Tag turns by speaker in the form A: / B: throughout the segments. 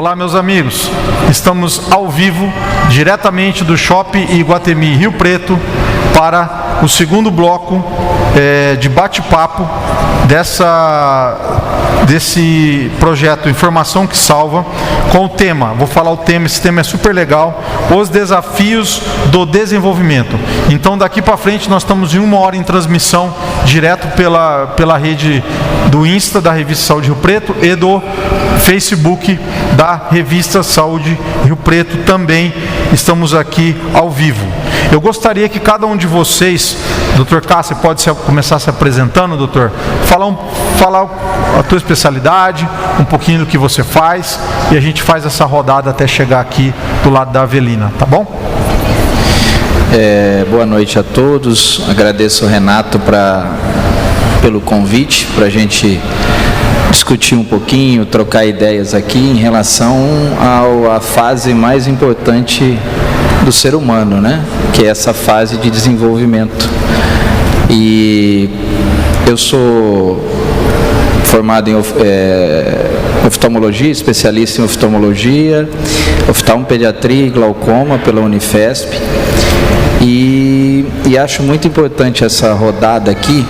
A: Olá, meus amigos, estamos ao vivo, diretamente do Shopping Iguatemi Rio Preto, para o segundo bloco de bate-papo desse projeto Informação que Salva, com o tema, vou falar o tema, esse tema é super legal, os desafios do desenvolvimento. Então daqui para frente nós estamos em 1 hora em transmissão, direto pela rede do Insta da Revista Saúde Rio Preto e do Facebook da Revista Saúde Rio Preto, também estamos aqui ao vivo. Eu gostaria que cada um de vocês, Dr. K, você pode começar se apresentando, doutor? Falar a tua especialidade, um pouquinho do que você faz, e a gente faz essa rodada até chegar aqui do lado da Avelina, tá bom?
B: Boa noite a todos, agradeço ao Renato pelo convite, para a gente discutir um pouquinho, trocar ideias aqui em relação à fase mais importante do ser humano, né? Que é essa fase de desenvolvimento. E eu sou formado em oftalmologia, especialista em oftalmologia, oftalmopediatria e glaucoma pela Unifesp. E acho muito importante essa rodada aqui,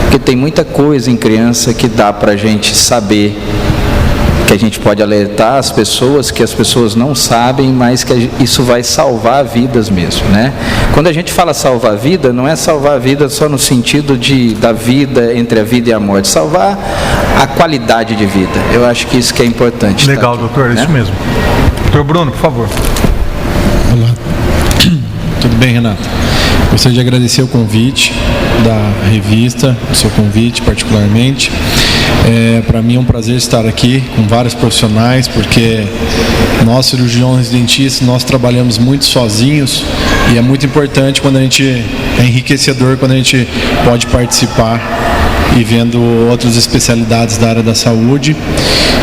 B: porque tem muita coisa em criança que dá para a gente saber, que a gente pode alertar as pessoas, que as pessoas não sabem, mas que isso vai salvar vidas mesmo, né? Quando a gente fala salvar vida, não é salvar a vida só no sentido da vida, entre a vida e a morte, salvar a qualidade de vida. Eu acho que isso que é importante.
A: Legal, doutor, né? Isso mesmo. Doutor Bruno, por favor.
C: Olá. Tudo bem, Renato? Gostaria de agradecer o convite da revista, o seu convite particularmente. Para mim é um prazer estar aqui com vários profissionais, porque nós cirurgiões dentistas, nós trabalhamos muito sozinhos e é muito importante é enriquecedor quando a gente pode participar e vendo outras especialidades da área da saúde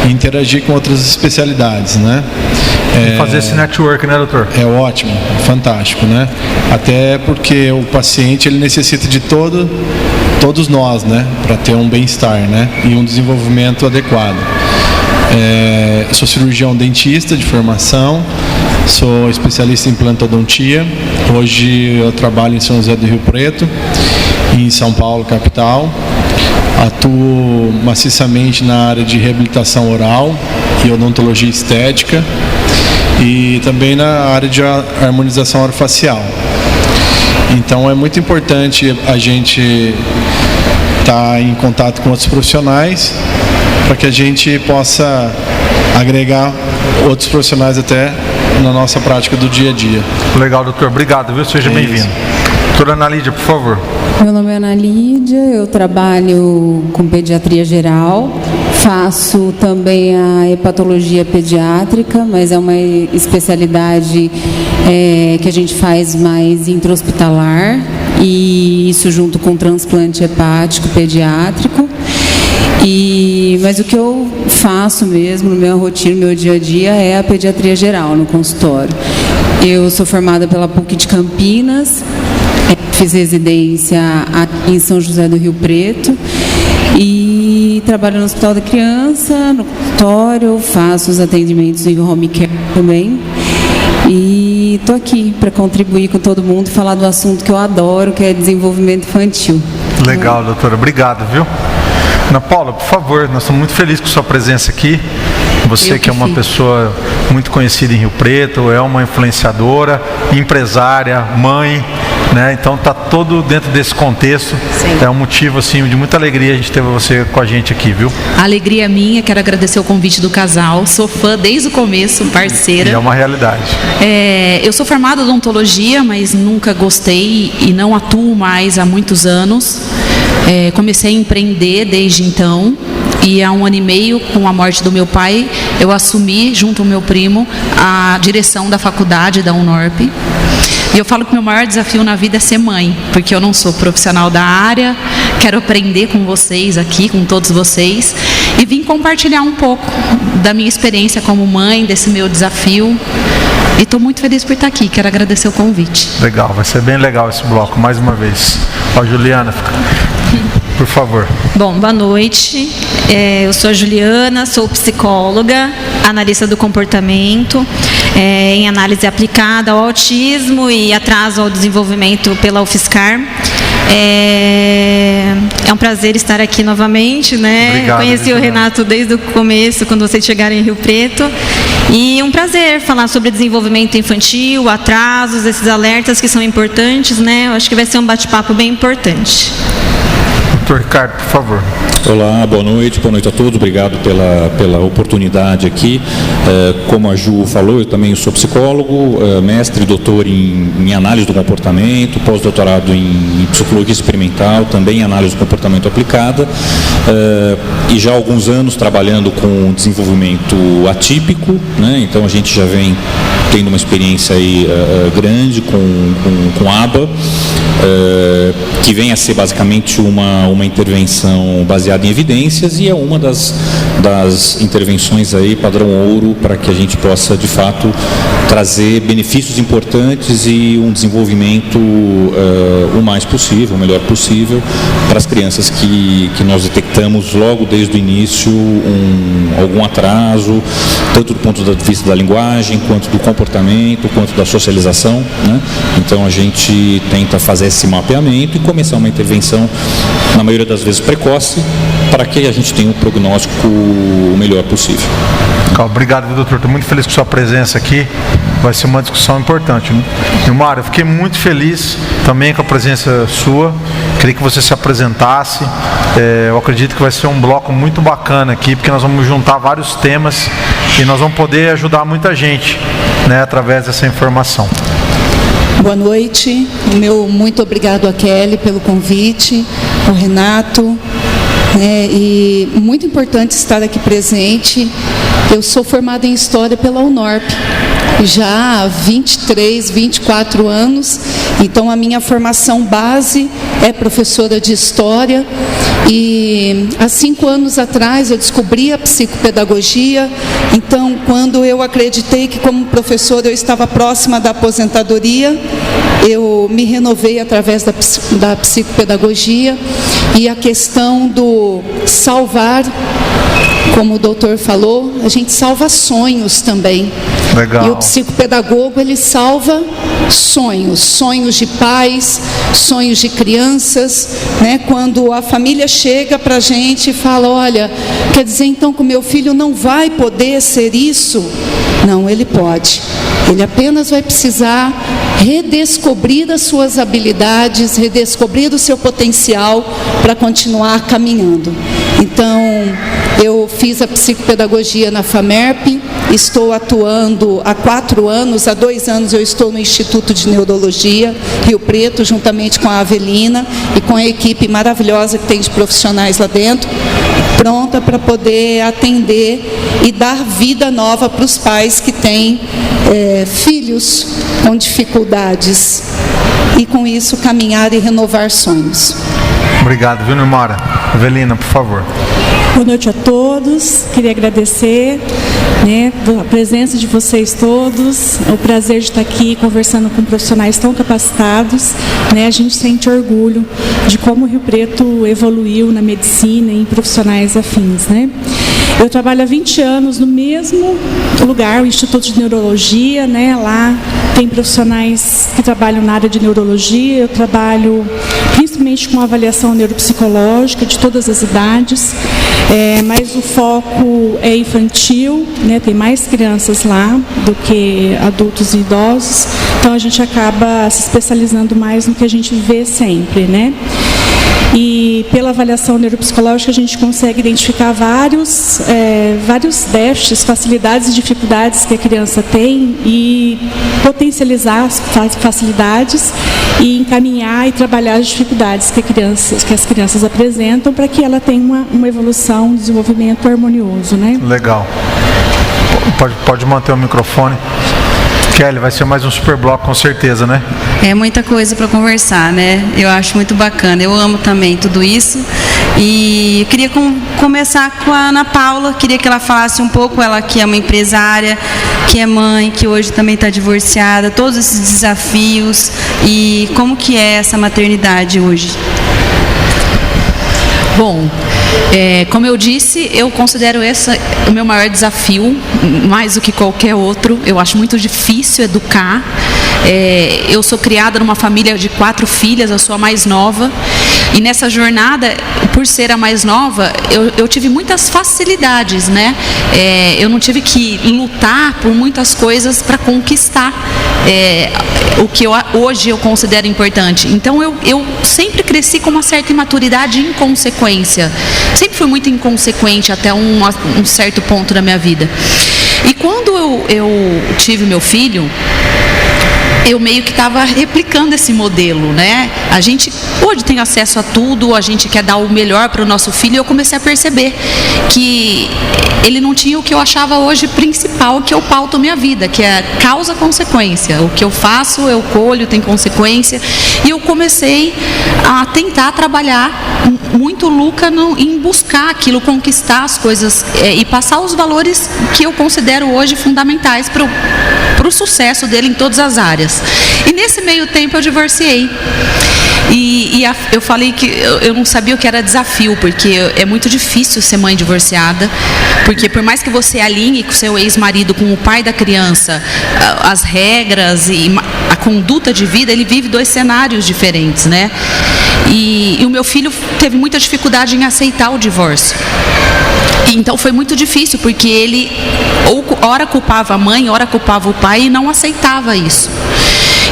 C: e interagir com outras especialidades, né?
A: Fazer esse network, né, doutor?
C: É ótimo, fantástico, né? Até porque o paciente ele necessita de todos nós, né, para ter um bem-estar, né, e um desenvolvimento adequado. Sou cirurgião dentista de formação, sou especialista em implantodontia. Hoje eu trabalho em São José do Rio Preto, em São Paulo, capital. Atuo maciçamente na área de reabilitação oral e odontologia estética e também na área de harmonização orofacial. Então é muito importante a gente estar em contato com outros profissionais para que a gente possa agregar outros profissionais até na nossa prática do dia a dia.
A: Legal, doutor. Obrigado, viu? Seja bem-vindo. Doutora Ana Lídia, por favor.
D: Meu nome é Ana Lídia, eu trabalho com pediatria geral, faço também a hepatologia pediátrica, mas é uma especialidade que a gente faz mais intra-hospitalar, e isso junto com transplante hepático pediátrico. Mas o que eu faço mesmo no meu rotina, no meu dia a dia, é a pediatria geral no consultório. Eu sou formada pela PUC de Campinas, fiz residência aqui em São José do Rio Preto e trabalho no Hospital da Criança, no consultório, faço os atendimentos em home care também. E estou aqui para contribuir com todo mundo e falar do assunto que eu adoro, que é desenvolvimento infantil.
A: Legal, doutora. Obrigado, viu? Ana Paula, por favor, nós estamos muito felizes com sua presença aqui. Você que é uma pessoa muito conhecida em Rio Preto, é uma influenciadora, empresária, mãe, né? Então está todo dentro desse contexto.
E: Sim.
A: É um motivo assim de muita alegria a gente ter você com a gente aqui, viu?
E: A alegria é minha, quero agradecer o convite do casal, sou fã desde o começo, parceira.
A: E é uma realidade.
E: Eu sou formada em odontologia, mas nunca gostei e não atuo mais há muitos anos. Comecei a empreender desde então. E há 1 ano e meio, com a morte do meu pai, eu assumi, junto ao meu primo, a direção da faculdade da Unorp. E eu falo que meu maior desafio na vida é ser mãe, porque eu não sou profissional da área, quero aprender com vocês aqui, com todos vocês, e vim compartilhar um pouco da minha experiência como mãe, desse meu desafio. E estou muito feliz por estar aqui, quero agradecer o convite.
A: Legal, vai ser bem legal esse bloco, mais uma vez. Ó, Juliana, fica. por favor.
F: Bom, boa noite. Eu sou a Juliana, sou psicóloga, analista do comportamento, em análise aplicada ao autismo e atraso ao desenvolvimento pela UFSCar. É um prazer estar aqui novamente, né?
A: Obrigado,
F: conheci o Renato desde o começo, quando vocês chegaram em Rio Preto. E um prazer falar sobre desenvolvimento infantil, atrasos, esses alertas que são importantes, né? Eu acho que vai ser um bate-papo bem importante.
A: Doutor Ricardo, por favor.
G: Olá, boa noite a todos, obrigado pela oportunidade aqui. Como a Ju falou, eu também sou psicólogo, mestre e doutor em análise do comportamento, pós-doutorado em psicologia experimental, também em análise do comportamento aplicada, e já há alguns anos trabalhando com desenvolvimento atípico, né? Então a gente já vem tendo uma experiência aí, grande com ABA, que vem a ser basicamente uma intervenção baseada em evidências, e é uma das intervenções aí padrão ouro para que a gente possa de fato trazer benefícios importantes e um desenvolvimento o mais possível, o melhor possível para as crianças que nós detectamos logo desde o início algum atraso, tanto do ponto de vista da linguagem, quanto do comportamento, quanto da socialização, né? Então a gente tenta fazer esse mapeamento e começar uma intervenção, na maioria das vezes precoce, para que a gente tenha um prognóstico o melhor possível.
A: Obrigado, doutor. Estou muito feliz com sua presença aqui. Vai ser uma discussão importante. Nilmar, eu fiquei muito feliz também com a presença sua. Queria que você se apresentasse. Eu acredito que vai ser um bloco muito bacana aqui, porque nós vamos juntar vários temas e nós vamos poder ajudar muita gente, né, através dessa informação.
H: Boa noite. Muito obrigado a Kelly pelo convite, ao Renato. E muito importante estar aqui presente. Eu sou formada em História pela UNORP, já há 23, 24 anos, então a minha formação base é professora de História, e há 5 anos atrás eu descobri a psicopedagogia. Então, quando eu acreditei que como professora eu estava próxima da aposentadoria, eu me renovei através da psicopedagogia, e a questão do salvar, como o doutor falou, a gente salva sonhos também.
A: Legal.
H: E o psicopedagogo, ele salva sonhos de pais, sonhos de crianças, né? Quando a família chega para a gente e fala, olha, quer dizer então que o meu filho não vai poder ser isso? Não, ele pode. Ele apenas vai precisar redescobrir as suas habilidades, redescobrir o seu potencial para continuar caminhando. Então, eu fiz a psicopedagogia na FAMERP, estou atuando há 4 anos, há 2 anos eu estou no Instituto de Neurologia, Rio Preto, juntamente com a Avelina e com a equipe maravilhosa que tem de profissionais lá dentro, pronta para poder atender e dar vida nova para os pais que têm filhos com dificuldades, e com isso caminhar e renovar sonhos.
A: Obrigado, viu, Nilmara? Avelina, por favor.
I: Boa noite a todos. Queria agradecer, né, a presença de vocês todos, o prazer de estar aqui conversando com profissionais tão capacitados, né? A gente sente orgulho de como o Rio Preto evoluiu na medicina e em profissionais afins, né? Eu trabalho há 20 anos no mesmo lugar, o Instituto de Neurologia, né? Lá tem profissionais que trabalham na área de neurologia. Eu trabalho principalmente com avaliação neuropsicológica de todas as idades, mas o foco é infantil, né? Tem mais crianças lá do que adultos e idosos, então a gente acaba se especializando mais no que a gente vê sempre, né? E pela avaliação neuropsicológica a gente consegue identificar vários déficits, facilidades e dificuldades que a criança tem, e potencializar as facilidades e encaminhar e trabalhar as dificuldades que as crianças apresentam, para que ela tenha uma evolução, um desenvolvimento harmonioso, né?
A: Legal. Pode manter o microfone. Kelly, vai ser mais um super bloco com certeza, né?
J: É muita coisa para conversar, né? Eu acho muito bacana. Eu amo também tudo isso. E eu queria começar com a Ana Paula. Queria que ela falasse um pouco, ela que é uma empresária, que é mãe, que hoje também está divorciada, todos esses desafios e como que é essa maternidade hoje.
E: Bom, como eu disse, eu considero esse o meu maior desafio, mais do que qualquer outro. Eu acho muito difícil educar. Eu sou criada numa família de 4 filhas, eu sou a mais nova. E nessa jornada, por ser a mais nova, eu tive muitas facilidades, né? Eu não tive que lutar por muitas coisas para conquistar o que hoje eu considero importante. Então eu sempre cresci com uma certa imaturidade e inconsequência. Sempre fui muito inconsequente até um certo ponto da minha vida. E quando eu tive meu filho, eu meio que estava replicando esse modelo, né? A gente hoje tem acesso a tudo, a gente quer dar o melhor para o nosso filho, e eu comecei a perceber que ele não tinha o que eu achava hoje principal, que eu pauto minha vida, que é causa-consequência. O que eu faço, eu colho, tem consequência. E eu comecei a tentar trabalhar muito louca em buscar aquilo, conquistar as coisas e passar os valores que eu considero hoje fundamentais para o sucesso dele em todas as áreas. E nesse meio tempo eu divorciei. E eu falei que eu não sabia o que era desafio, porque é muito difícil ser mãe divorciada, porque por mais que você alinhe com seu ex-marido, com o pai da criança, as regras e a conduta de vida, ele vive 2 cenários diferentes, né? E o meu filho teve muita dificuldade em aceitar o divórcio. Então foi muito difícil, porque ele ora culpava a mãe, ora culpava o pai e não aceitava isso.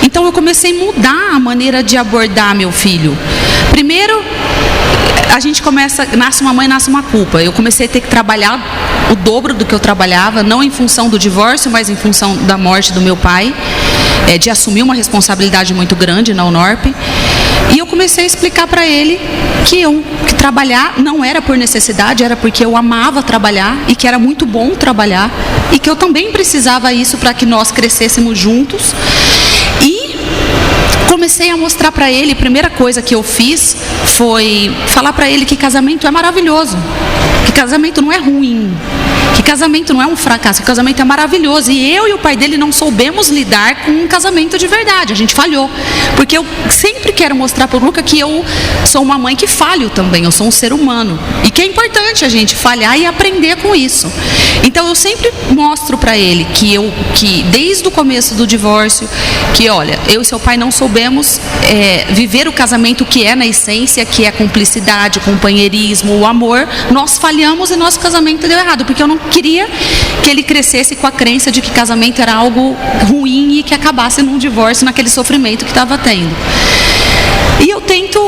E: Então eu comecei a mudar a maneira de abordar meu filho. Primeiro, a gente nasce uma mãe, nasce uma culpa. Eu comecei a ter que trabalhar o dobro do que eu trabalhava, não em função do divórcio, mas em função da morte do meu pai, de assumir uma responsabilidade muito grande na UNORP. E eu comecei a explicar para ele que trabalhar não era por necessidade, era porque eu amava trabalhar e que era muito bom trabalhar e que eu também precisava isso para que nós crescêssemos juntos. E comecei a mostrar para ele, a primeira coisa que eu fiz foi falar para ele que casamento é maravilhoso, que casamento não é ruim, que casamento não é um fracasso, que casamento é maravilhoso. E eu e o pai dele não soubemos lidar com um casamento de verdade, a gente falhou. Porque eu sempre quero mostrar para o Luca que eu sou uma mãe que falho também, eu sou um ser humano. E que é importante a gente falhar e aprender com isso. Então eu sempre mostro para ele que desde o começo do divórcio, que olha, eu e seu pai não soubemos viver o casamento que é na essência, que é a cumplicidade, o companheirismo, o amor. Nós falhamos e nosso casamento deu errado, porque eu não queria que ele crescesse com a crença de que casamento era algo ruim e que acabasse num divórcio, naquele sofrimento que estava tendo. E eu tento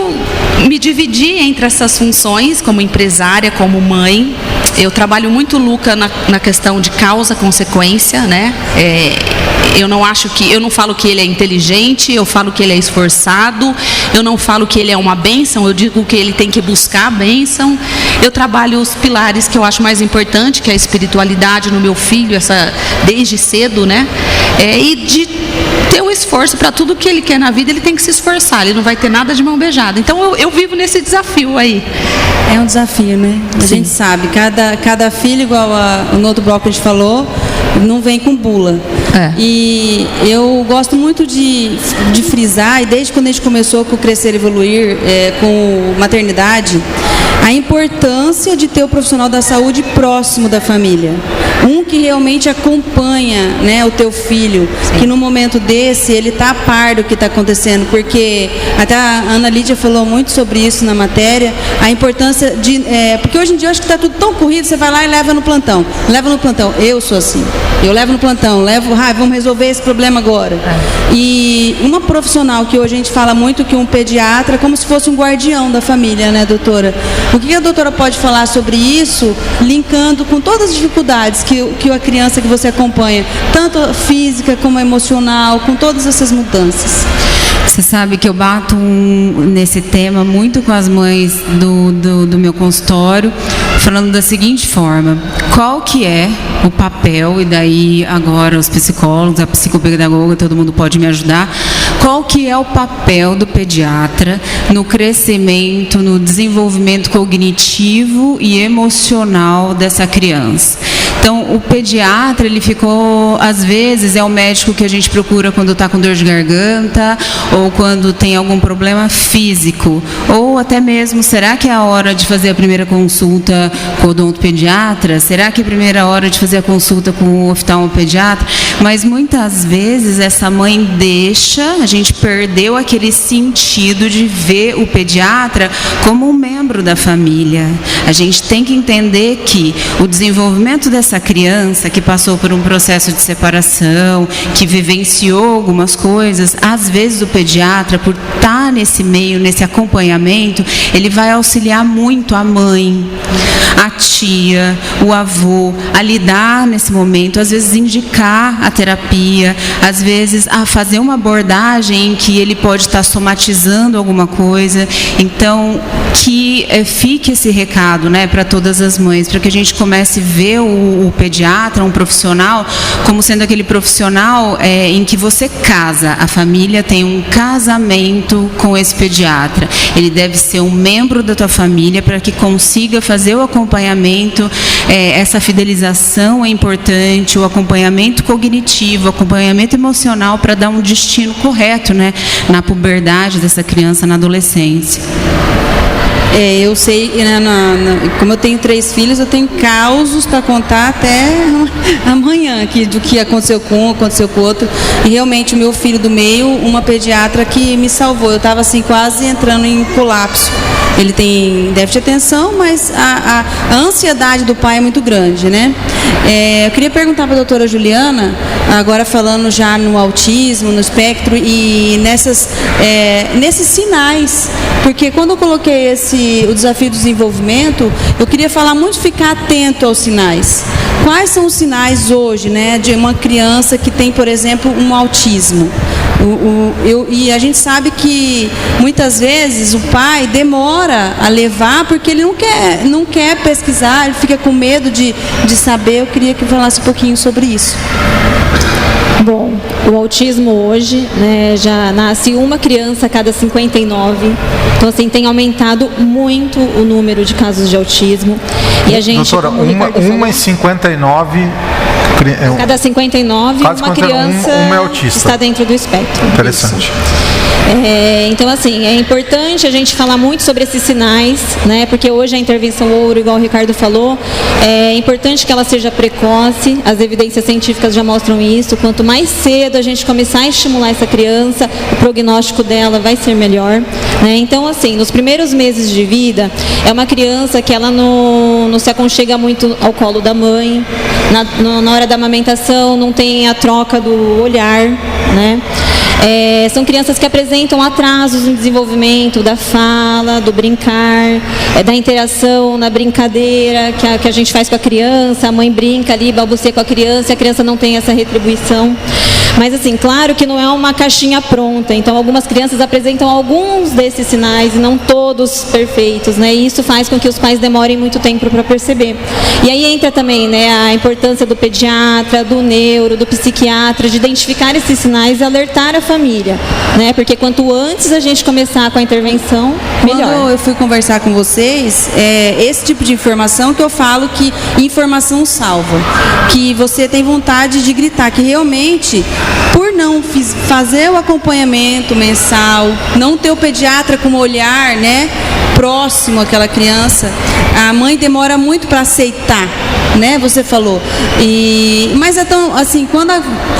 E: me dividir entre essas funções, como empresária, como mãe. Eu trabalho muito, Luca, na questão de causa-consequência, né? Eu não falo que ele é inteligente, eu falo que ele é esforçado, eu não falo que ele é uma bênção, eu digo que ele tem que buscar a bênção. Eu trabalho os pilares que eu acho mais importante, que é a espiritualidade no meu filho, desde cedo, né? E de ter um esforço para tudo que ele quer na vida, ele tem que se esforçar, ele não vai ter nada de mão beijada. Então eu vivo nesse desafio aí.
K: É um desafio, né? A gente sabe, cada filho, igual no outro bloco que a gente falou, não vem com bula. E eu gosto muito de frisar, e desde quando a gente começou com o Crescer e Evoluir, com maternidade, a importância de ter o profissional da saúde próximo da família. Que realmente acompanha, né, o teu filho, que no momento desse ele está a par do que está acontecendo, porque até a Ana Lídia falou muito sobre isso na matéria, a importância de... porque hoje em dia eu acho que está tudo tão corrido, você vai lá e leva no plantão. Eu sou assim, eu levo no plantão, vamos resolver esse problema agora. E uma profissional que hoje a gente fala muito que um pediatra é como se fosse um guardião da família, né, doutora? O que a doutora pode falar sobre isso, linkando com todas as dificuldades que a criança que você acompanha, tanto física como emocional, com todas essas mudanças?
D: Você sabe que eu bato nesse tema muito com as mães do meu consultório, falando da seguinte forma: qual que é o papel, e daí agora os psicólogos, a psicopedagoga, todo mundo pode me ajudar, qual que é o papel do pediatra no crescimento, no desenvolvimento cognitivo e emocional dessa criança? Então, o pediatra, ele ficou, às vezes, é o médico que a gente procura quando está com dor de garganta, ou quando tem algum problema físico, ou ou até mesmo, será que é a hora de fazer a primeira consulta com o odontopediatra? Será que é a primeira hora de fazer a consulta com o oftalmopediatra? Mas muitas vezes essa mãe deixa, a gente perdeu aquele sentido de ver o pediatra como um membro da família. A gente tem que entender que o desenvolvimento dessa criança que passou por um processo de separação, que vivenciou algumas coisas, às vezes o pediatra, por estar nesse meio, nesse acompanhamento, ele vai auxiliar muito a mãe, a tia, o avô, a lidar nesse momento, às vezes indicar a terapia, às vezes a fazer uma abordagem em que ele pode estar somatizando alguma coisa. Então, que fique esse recado, né, para todas as mães, para que a gente comece a ver o pediatra, um profissional, como sendo aquele profissional em que você casa, a família tem um casamento com esse pediatra. Ele deve ser um membro da tua família para que consiga fazer o acompanhamento, essa fidelização é importante, o acompanhamento cognitivo, o acompanhamento emocional para dar um destino correto, né, na puberdade dessa criança, na adolescência.
K: Eu sei, como eu tenho 3 filhos, eu tenho causos para contar até amanhã aqui do que aconteceu com um, aconteceu com o outro. E realmente o meu filho do meio, uma pediatra que me salvou. Eu estava assim quase entrando em colapso. Ele tem déficit de atenção, mas a ansiedade do pai é muito grande, né? Eu queria perguntar para a doutora Juliana, agora falando já no autismo, no espectro e nesses sinais, porque quando eu coloquei o desafio do desenvolvimento, eu queria falar muito, ficar atento aos sinais. Quais são os sinais hoje, né, de uma criança que tem, por exemplo, um autismo? E a gente sabe que muitas vezes o pai demora a levar porque ele não quer pesquisar, ele fica com medo de saber. Eu queria que falasse um pouquinho sobre isso.
F: Bom, o autismo hoje, né, já nasce uma criança a cada 59. Então, assim, tem aumentado muito o número de casos de autismo. E a gente,
A: doutora, uma em 59...
F: Cada 59, uma criança
A: é autista.
F: Está dentro do espectro.
A: Interessante.
F: Então, assim, é importante a gente falar muito sobre esses sinais, né? Porque hoje a intervenção ouro, igual o Ricardo falou, é importante que ela seja precoce. As evidências científicas já mostram isso. Quanto mais cedo a gente começar a estimular essa criança, o prognóstico dela vai ser melhor, né? Então, assim, nos primeiros meses de vida, é uma criança que ela não se aconchega muito ao colo da mãe. Na hora da amamentação, não tem a troca do olhar, né? São crianças que apresentam atrasos no desenvolvimento da fala, do brincar, da interação na brincadeira que a gente faz com a criança. A mãe brinca ali, balbucia com a criança e a criança não tem essa retribuição. Mas, assim, claro que não é uma caixinha pronta. Então, algumas crianças apresentam alguns desses sinais e não todos perfeitos, né? E isso faz com que os pais demorem muito tempo para perceber. E aí entra também, né, a importância do pediatra, do neuro, do psiquiatra, de identificar esses sinais e alertar a família, né? Porque quanto antes a gente começar com a intervenção, melhor.
K: Quando eu fui conversar com vocês, esse tipo de informação que eu falo que informação salva. Que você tem vontade de gritar, que realmente, por não fazer o acompanhamento mensal, não ter o pediatra com um olhar, né, próximo àquela criança, a mãe demora muito para aceitar, né? Você falou. Mas é tão assim, quando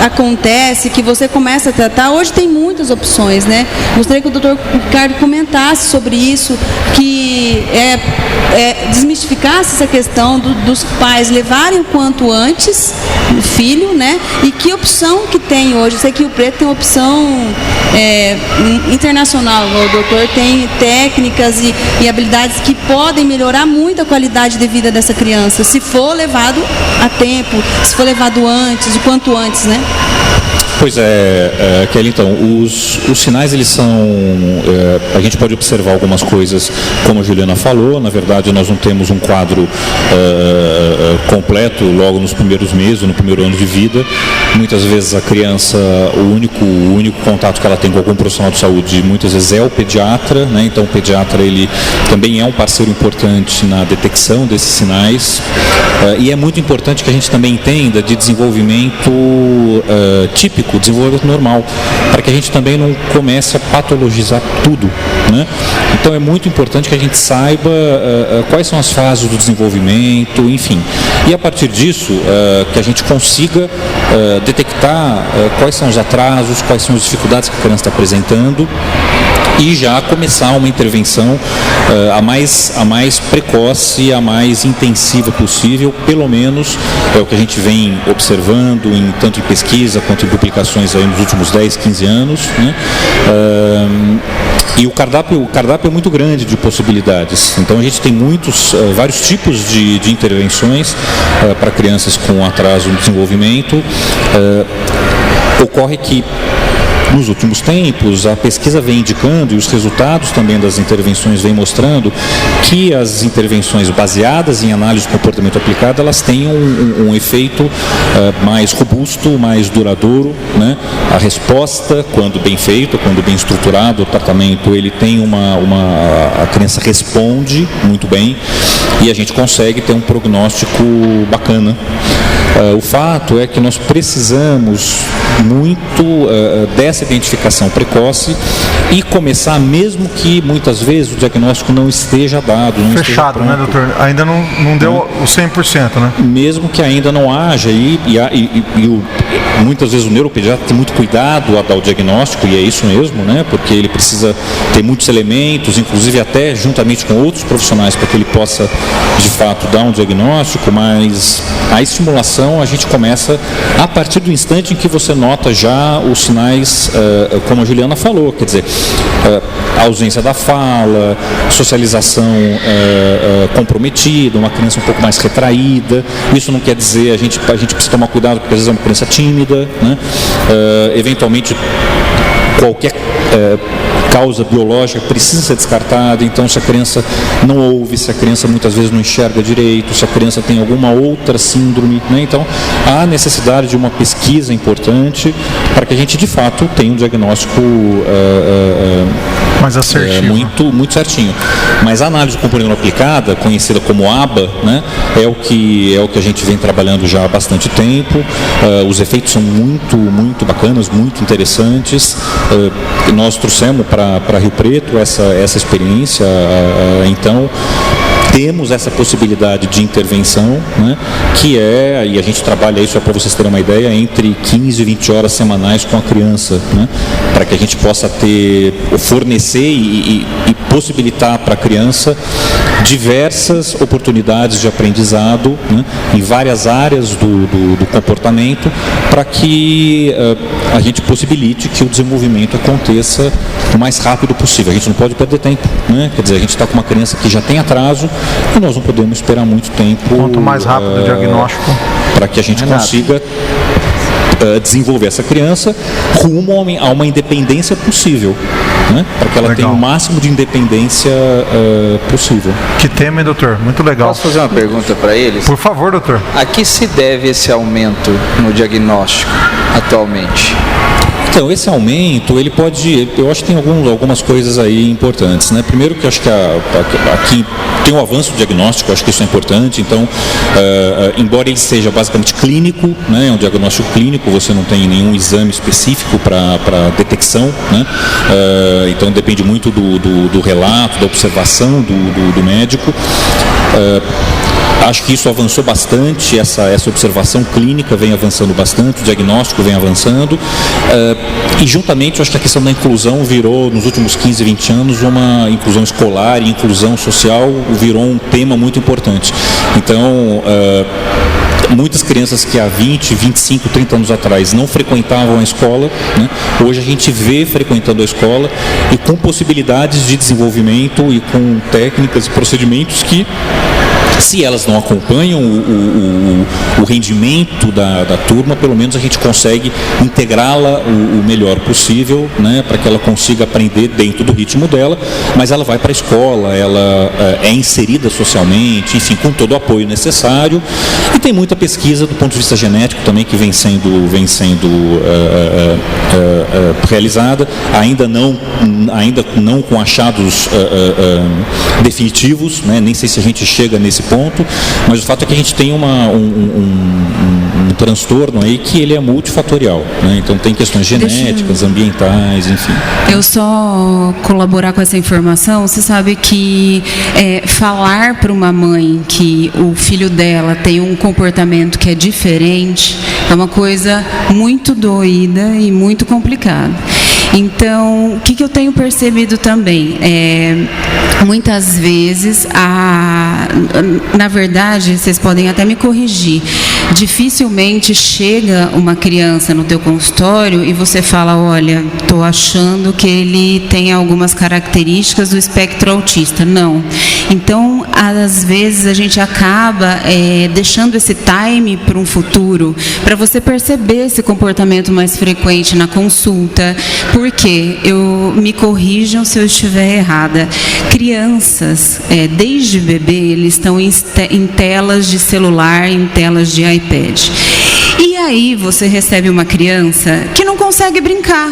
K: acontece que você começa a tratar, hoje tem muitas opções, né? Gostaria que o doutor Ricardo comentasse sobre isso, que desmistificasse essa questão dos pais levarem o quanto antes o filho, né? E que opção que tem hoje. Eu sei que o preto tem uma opção internacional, o doutor tem técnicas e habilidades que podem melhorar muito a qualidade de vida dessa criança, se for levado a tempo, se for levado antes, o quanto antes, né?
G: Pois é, Kelly, então, os sinais, eles são, a gente pode observar algumas coisas, como a Juliana falou. Na verdade, nós não temos um quadro completo logo nos primeiros meses, no primeiro ano de vida. Muitas vezes a criança, o único contato que ela tem com algum profissional de saúde, muitas vezes é o pediatra, né? Então o pediatra, ele também é um parceiro importante na detecção desses sinais, e é muito importante que a gente também entenda de desenvolvimento típico típico, desenvolvimento normal, para que a gente também não comece a patologizar tudo, né? Então é muito importante que a gente saiba quais são as fases do desenvolvimento, enfim. E a partir disso, que a gente consiga detectar quais são os atrasos, quais são as dificuldades que a criança está apresentando, e já começar uma intervenção a mais precoce, a mais intensiva possível, pelo menos é o que a gente vem observando tanto em pesquisa quanto em publicações aí nos últimos 10, 15 anos, né? E o cardápio é muito grande de possibilidades. Então a gente tem vários tipos de intervenções para crianças com atraso no desenvolvimento. Ocorre que nos últimos tempos, a pesquisa vem indicando, e os resultados também das intervenções vêm mostrando, que as intervenções baseadas em análise de comportamento aplicado, elas têm um efeito mais robusto, mais duradouro, né? A resposta, quando bem feita, quando bem estruturado, o tratamento, ele tem a criança responde muito bem e a gente consegue ter um prognóstico bacana. O fato é que nós precisamos muito dessa identificação precoce e começar, mesmo que muitas vezes o diagnóstico não esteja dado. Não
A: fechado, né, doutor? Ainda não deu o 100%, né?
G: Mesmo que ainda não haja, muitas vezes o neuropediatra tem muito cuidado a dar o diagnóstico, e é isso mesmo, né? Porque ele precisa ter muitos elementos, inclusive até juntamente com outros profissionais, para que ele possa, de fato, dar um diagnóstico, mas a estimulação a gente começa a partir do instante em que você nota já os sinais, como a Juliana falou, quer dizer, a ausência da fala, socialização comprometida, uma criança um pouco mais retraída. Isso não quer dizer, a gente precisa tomar cuidado, porque às vezes é uma criança tímida, né? Eventualmente qualquer causa biológica precisa ser descartada. Então, se a criança não ouve, se a criança muitas vezes não enxerga direito, se a criança tem alguma outra síndrome, né? Então, há necessidade de uma pesquisa importante para que a gente, de fato, tenha um diagnóstico
A: mais assertivo,
G: muito certinho. Mas a análise de comportamento aplicada, conhecida como ABA, né, é o que a gente vem trabalhando já há bastante tempo. Os efeitos são muito bacanas, muito interessantes. Nós trouxemos para Rio Preto essa experiência, então temos essa possibilidade de intervenção, né, que e a gente trabalha isso, para vocês terem uma ideia, entre 15 e 20 horas semanais com a criança, né, para que a gente possa fornecer e possibilitar para a criança diversas oportunidades de aprendizado, né, em várias áreas do comportamento, para que a gente possibilite que o desenvolvimento aconteça o mais rápido possível. A gente não pode perder tempo, né? Quer dizer, a gente está com uma criança que já tem atraso e nós não podemos esperar muito tempo.
A: Quanto mais rápido o diagnóstico,
G: para que a gente consiga desenvolver essa criança rumo a uma independência possível, né? Para que ela tenha o máximo de independência possível.
A: Que tema, hein, doutor? Muito legal.
B: Posso fazer uma pergunta para eles?
A: Por favor, doutor.
B: A que se deve esse aumento no diagnóstico atualmente?
G: Então, esse aumento, ele pode, eu acho que tem algumas coisas aí importantes, né? Primeiro que eu acho que aqui tem um avanço do diagnóstico, eu acho que isso é importante. Então, embora ele seja basicamente clínico, né? É um diagnóstico clínico, você não tem nenhum exame específico para detecção, né? Então depende muito do relato, da observação do médico. Acho que isso avançou bastante, essa observação clínica vem avançando bastante, o diagnóstico vem avançando, e juntamente eu acho que a questão da inclusão virou, nos últimos 15, 20 anos, uma inclusão escolar e inclusão social virou um tema muito importante. Então, muitas crianças que há 20, 25, 30 anos atrás não frequentavam a escola, né? Hoje a gente vê frequentando a escola e com possibilidades de desenvolvimento e com técnicas e procedimentos que, se elas não acompanham o rendimento da turma, pelo menos a gente consegue integrá-la o melhor possível, né, para que ela consiga aprender dentro do ritmo dela, mas ela vai para a escola, ela é inserida socialmente, enfim, com todo o apoio necessário. E tem muita pesquisa do ponto de vista genético também que vem sendo realizada, ainda não com achados definitivos, né, nem sei se a gente chega nesse ponto, mas o fato é que a gente tem um transtorno aí que ele é multifatorial, né? Então tem questões genéticas, ambientais, enfim.
D: Eu só colaborar com essa informação, você sabe que falar para uma mãe que o filho dela tem um comportamento que é diferente é uma coisa muito doída e muito complicada. Então, o que eu tenho percebido também? Muitas vezes, na verdade, vocês podem até me corrigir, dificilmente chega uma criança no teu consultório e você fala, olha, estou achando que ele tem algumas características do espectro autista. Não. Então, às vezes, a gente acaba deixando esse time para um futuro, para você perceber esse comportamento mais frequente na consulta. Porque, me corrijam se eu estiver errada, crianças, desde bebê, eles estão em telas de celular, em telas de iPad. E aí você recebe uma criança que não consegue brincar.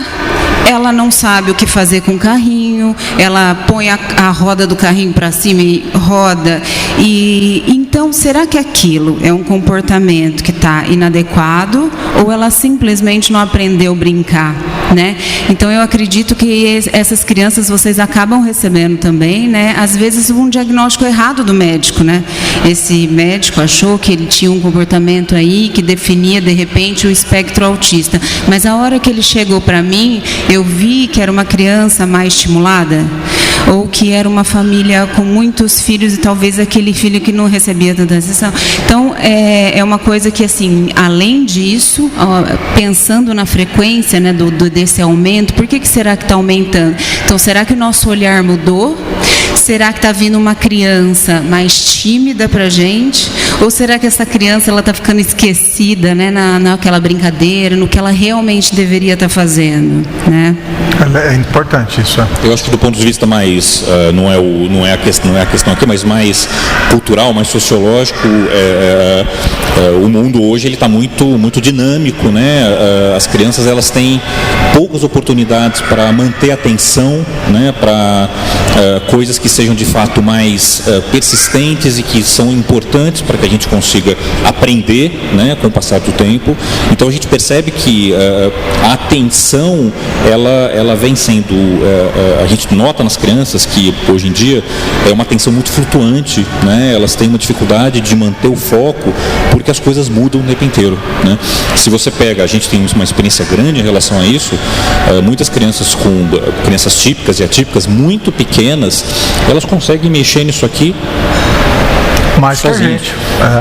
D: Ela não sabe o que fazer com o carrinho, ela põe a roda do carrinho para cima e roda. E então, será que aquilo é um comportamento que está inadequado ou ela simplesmente não aprendeu a brincar, né? Então, eu acredito que essas crianças vocês acabam recebendo também, né? Às vezes um diagnóstico errado do médico, né? Esse médico achou que ele tinha um comportamento aí que definia de repente o espectro autista, mas a hora que ele chegou para mim, eu vi que era uma criança mais estimulada, ou que era uma família com muitos filhos e talvez aquele filho que não recebia tanta atenção. Então, é uma coisa que, assim, além disso, pensando na frequência, né, desse aumento, por que será que está aumentando? Então, será que o nosso olhar mudou? Será que está vindo uma criança mais tímida para a gente? Ou será que essa criança está ficando esquecida, né, naquela brincadeira, no que ela realmente deveria estar fazendo, né?
A: É importante isso.
G: Eu acho que do ponto de vista mais, não é a questão aqui, mas mais cultural, mais sociológico, o mundo hoje ele está muito dinâmico, né? As crianças elas têm poucas oportunidades para manter a atenção, né? Para coisas que sejam de fato mais persistentes e que são importantes para que a gente consiga aprender, né? Com o passar do tempo. Então a gente percebe que a atenção ela vem sendo, a gente nota nas crianças que hoje em dia é uma atenção muito flutuante, né? Elas têm uma dificuldade de manter o foco porque as coisas mudam o tempo inteiro, né? Se você pega, a gente tem uma experiência grande em relação a isso, muitas crianças crianças típicas e atípicas muito pequenas, elas conseguem mexer nisso aqui
A: mais que a gente.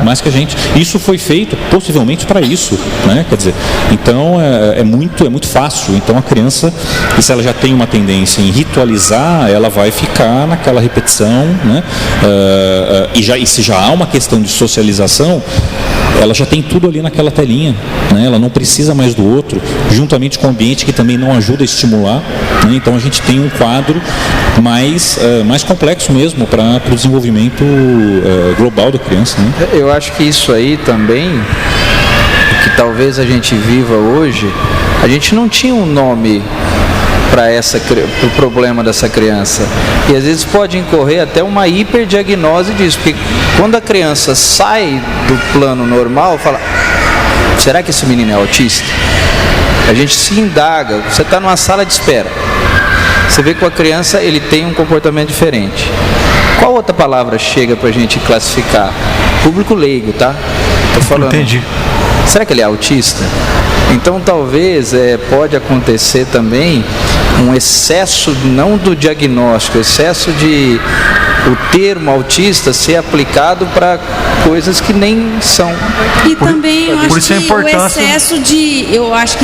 G: Mais que a gente. Isso foi feito possivelmente para isso, né? Quer dizer, então é muito fácil. Então a criança, e se ela já tem uma tendência em ritualizar, ela vai ficar naquela repetição, né? E se já há uma questão de socialização, ela já tem tudo ali naquela telinha, né? Ela não precisa mais do outro, juntamente com o ambiente que também não ajuda a estimular, né? Então a gente tem um quadro mais complexo mesmo para o desenvolvimento global da criança, né?
B: Eu acho que isso aí também, que talvez a gente viva hoje, a gente não tinha um nome para o problema dessa criança. E às vezes pode incorrer até uma hiperdiagnose disso, porque quando a criança sai do plano normal, fala, será que esse menino é autista? A gente se indaga, você está numa sala de espera, você vê que com a criança ele tem um comportamento diferente. Qual outra palavra chega para a gente classificar? Público leigo, tá? Tô falando.
A: Entendi.
B: Será que ele é autista? Então talvez pode acontecer também um excesso, não do diagnóstico, excesso de o termo autista ser aplicado para coisas que nem são.
K: E também eu acho que o excesso de, eu acho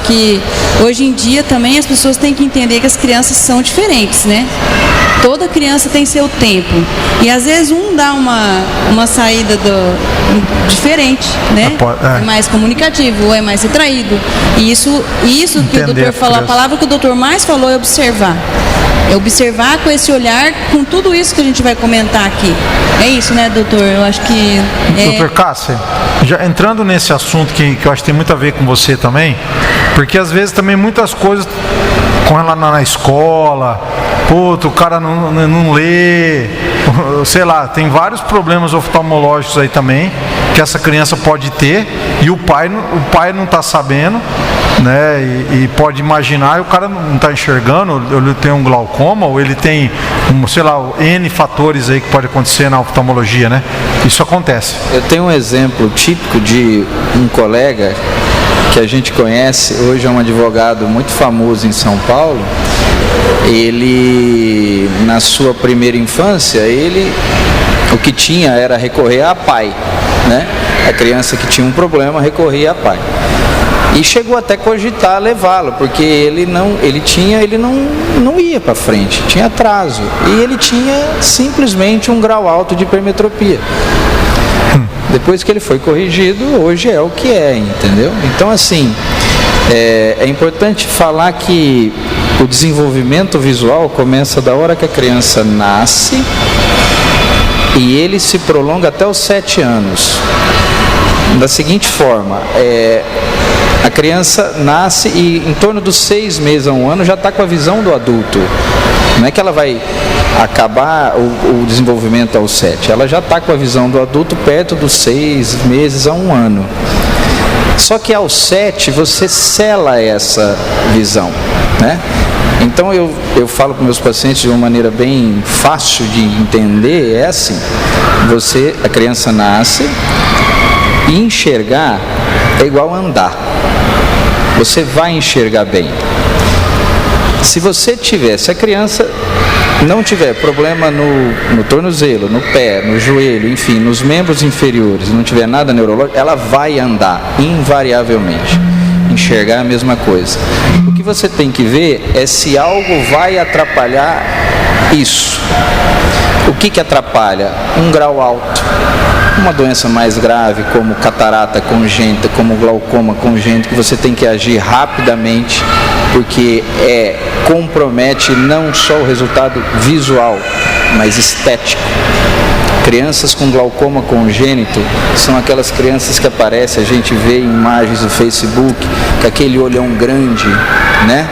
K: que hoje em dia também as pessoas têm que entender que as crianças são diferentes, né? Toda criança tem seu tempo e às vezes um dá uma saída diferente, né? É mais comunicativo, ou é mais retraído. E isso que o doutor falou, a palavra que o doutor mais falou é observar. É observar com esse olhar, com tudo isso que a gente vai comentar aqui. É isso, né, doutor? Eu acho que...
A: Doutor Cássia, já entrando nesse assunto que eu acho que tem muito a ver com você também, porque às vezes também muitas coisas com ela na escola, o cara não lê, sei lá, tem vários problemas oftalmológicos aí também, que essa criança pode ter e o pai não está sabendo, né? E pode imaginar, e o cara não está enxergando, ele tem um glaucoma, ou ele tem, sei lá, N fatores aí que pode acontecer na oftalmologia, né? Isso acontece.
B: Eu tenho um exemplo típico de um colega que a gente conhece, hoje é um advogado muito famoso em São Paulo. Ele, na sua primeira infância, o que tinha era recorrer a pai, né? A criança que tinha um problema recorria a pai. E chegou até cogitar levá-lo, porque ele não ia para frente, tinha atraso. E ele tinha simplesmente um grau alto de hipermetropia. Depois que ele foi corrigido, hoje é o que é, entendeu? Então, assim, é importante falar que o desenvolvimento visual começa da hora que a criança nasce e ele se prolonga até os 7 anos. Da seguinte forma, a criança nasce e em torno dos 6 meses a 1 ano já está com a visão do adulto. Não é que ela vai acabar o desenvolvimento aos 7, ela já está com a visão do adulto perto dos 6 meses a 1 ano. Só que aos 7 você sela essa visão, né? Então eu falo para meus pacientes de uma maneira bem fácil de entender, é assim: a criança nasce e enxergar é igual a andar. Você vai enxergar bem. Se a criança não tiver problema no tornozelo, no pé, no joelho, enfim, nos membros inferiores, não tiver nada neurológico, ela vai andar, invariavelmente. Enxergar a mesma coisa. O que você tem que ver é se algo vai atrapalhar isso. O que atrapalha? Um grau alto. Uma doença mais grave, como catarata congênita, como glaucoma congênito, que você tem que agir rapidamente, porque compromete não só o resultado visual, mas estético. Crianças com glaucoma congênito são aquelas crianças que aparecem, a gente vê em imagens do Facebook, com aquele olhão grande, né?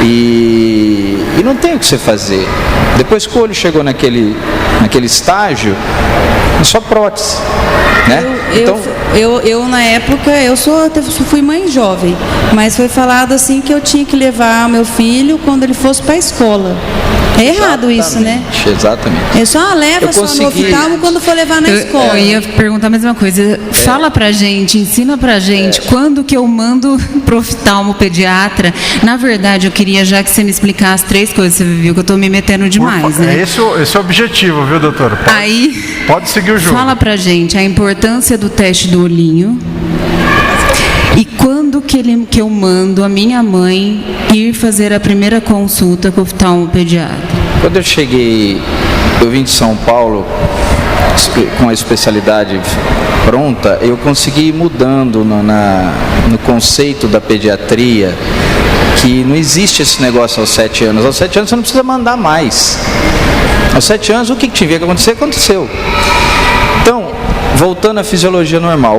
B: E não tem o que você fazer. Depois que o olho chegou naquele estágio, é só prótese, né?
K: Eu na época, eu fui mãe jovem, mas foi falado assim que eu tinha que levar meu filho quando ele fosse para a escola. É errado isso, né?
B: Exatamente.
K: Eu só leva no oftalmo quando for levar na escola.
D: Eu ia perguntar a mesma coisa. Fala pra gente, ensina pra gente quando que eu mando pro oftalmo pediatra. Na verdade, eu queria já que você me explicasse 3 coisas. Você viu que eu tô me metendo demais, né?
A: Esse é o objetivo, viu, doutora? Pode seguir o jogo.
D: Fala pra gente a importância do teste do olhinho. E quando que eu mando a minha mãe ir fazer a primeira consulta com o oftalmopediatra?
B: Quando eu vim de São Paulo com a especialidade pronta, eu consegui ir mudando no conceito da pediatria, que não existe esse negócio aos 7 anos. Aos 7 anos você não precisa mandar mais. Aos 7 anos o que tiver que acontecer, aconteceu. Então, voltando à fisiologia normal,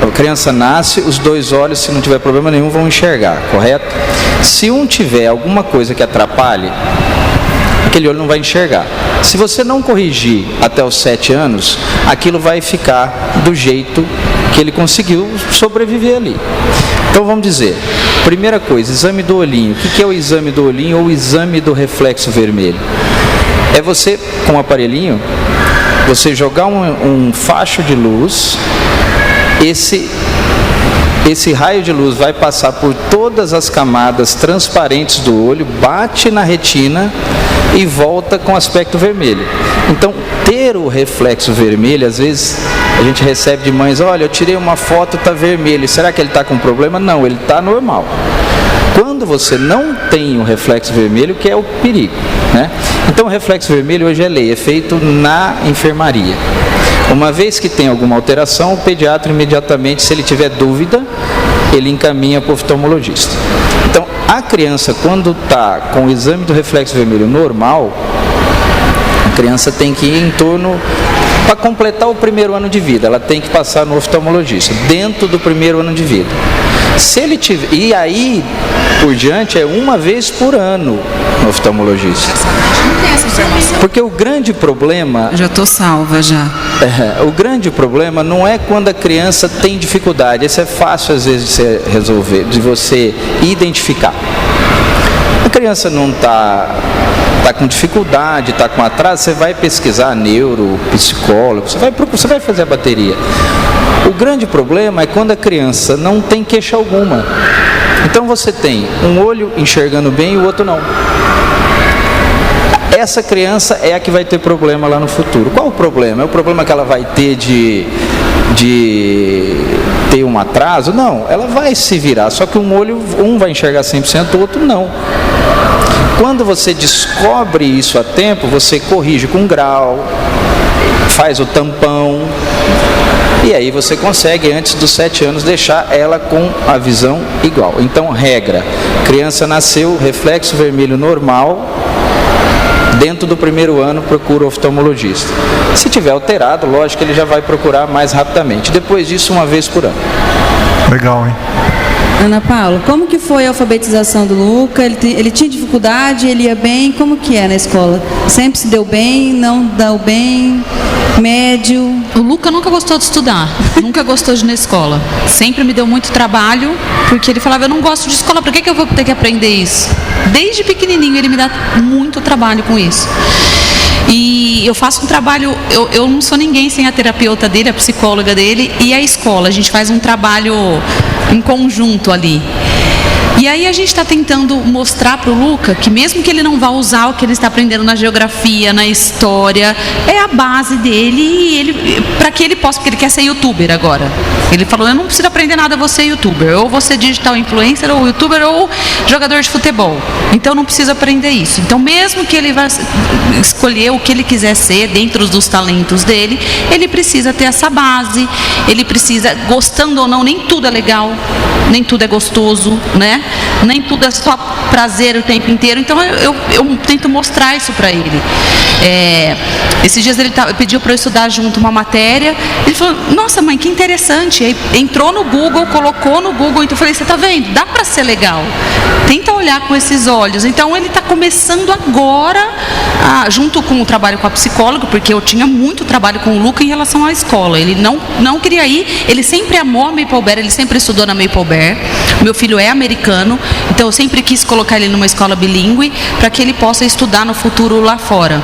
B: a criança nasce, os 2 olhos, se não tiver problema nenhum, vão enxergar, correto? Se um tiver alguma coisa que atrapalhe, aquele olho não vai enxergar. Se você não corrigir até os 7 anos, aquilo vai ficar do jeito que ele conseguiu sobreviver ali. Então vamos dizer, primeira coisa, exame do olhinho. O que é o exame do olhinho ou o exame do reflexo vermelho? É você, com um aparelhinho, você jogar um facho de luz, esse raio de luz vai passar por todas as camadas transparentes do olho, bate na retina e volta com aspecto vermelho. Então, ter o reflexo vermelho, às vezes a gente recebe de mães, olha, eu tirei uma foto, está vermelho, será que ele está com problema? Não, ele está normal. Quando você não tem o reflexo vermelho, que é o perigo, né? Então o reflexo vermelho hoje é lei, é feito na enfermaria. Uma vez que tem alguma alteração, o pediatra imediatamente, se ele tiver dúvida, ele encaminha para o oftalmologista. Então a criança, quando está com o exame do reflexo vermelho normal, a criança tem que ir em torno Para completar o primeiro ano de vida, ela tem que passar no oftalmologista, dentro do primeiro ano de vida. Se ele tiver, e aí por diante é uma vez por ano no oftalmologista.
E: Não tem essa informação.
B: Porque o grande problema...
K: Já estou salva já.
B: O grande problema não é quando a criança tem dificuldade. Isso é fácil às vezes de você resolver, de você identificar. A criança não está com dificuldade, está com atraso, você vai pesquisar neuro, psicólogo, você vai fazer a bateria. O grande problema é quando a criança não tem queixa alguma. Então você tem um olho enxergando bem e o outro não. Essa criança é a que vai ter problema lá no futuro. Qual o problema? É o problema que ela vai ter de ter um atraso? Não, ela vai se virar, só que um vai enxergar 100%, o outro não. Quando você descobre isso a tempo, você corrige com grau, faz o tampão, e aí você consegue, antes dos 7 anos, deixar ela com a visão igual. Então, regra, criança nasceu, reflexo vermelho normal, dentro do primeiro ano procura o oftalmologista. Se tiver alterado, lógico que ele já vai procurar mais rapidamente. Depois disso, uma vez por ano.
A: Legal, hein?
K: Ana Paula, como que foi a alfabetização do Luca? Ele tinha dificuldade, ele ia bem? Como que é na escola? Sempre se deu bem, não deu bem, médio?
E: O Luca nunca gostou de estudar, nunca gostou de ir na escola. Sempre me deu muito trabalho, porque ele falava, eu não gosto de escola, por que eu vou ter que aprender isso? Desde pequenininho ele me dá muito trabalho com isso. E eu faço um trabalho, eu não sou ninguém sem a terapeuta dele, a psicóloga dele e a escola. A gente faz um trabalho em conjunto ali. E aí a gente está tentando mostrar para o Luca que mesmo que ele não vá usar o que ele está aprendendo na geografia, na história, é a base dele e para que ele possa, porque ele quer ser youtuber agora. Ele falou, eu não preciso aprender nada, vou ser youtuber, ou vou ser digital influencer, ou youtuber, ou jogador de futebol. Então eu não preciso aprender isso. Então mesmo que ele vá escolher o que ele quiser ser dentro dos talentos dele, ele precisa ter essa base, ele precisa, gostando ou não, nem tudo é legal, nem tudo é gostoso, né? Nem tudo é só prazer o tempo inteiro. Então eu tento mostrar isso para ele. Esses dias ele pediu para eu estudar junto uma matéria. Ele falou, nossa mãe, que interessante. Aí entrou no Google, colocou no Google. Então eu falei, você está vendo? Dá para ser legal. Tenta olhar com esses olhos. Então ele está começando agora, junto com o trabalho com a psicóloga, porque eu tinha muito trabalho com o Luca em relação à escola. Ele não queria ir. Ele sempre amou a Maple Bear, ele sempre estudou na Maple Bear. Meu filho é americano, então eu sempre quis colocar ele numa escola bilíngue para que ele possa estudar no futuro lá fora.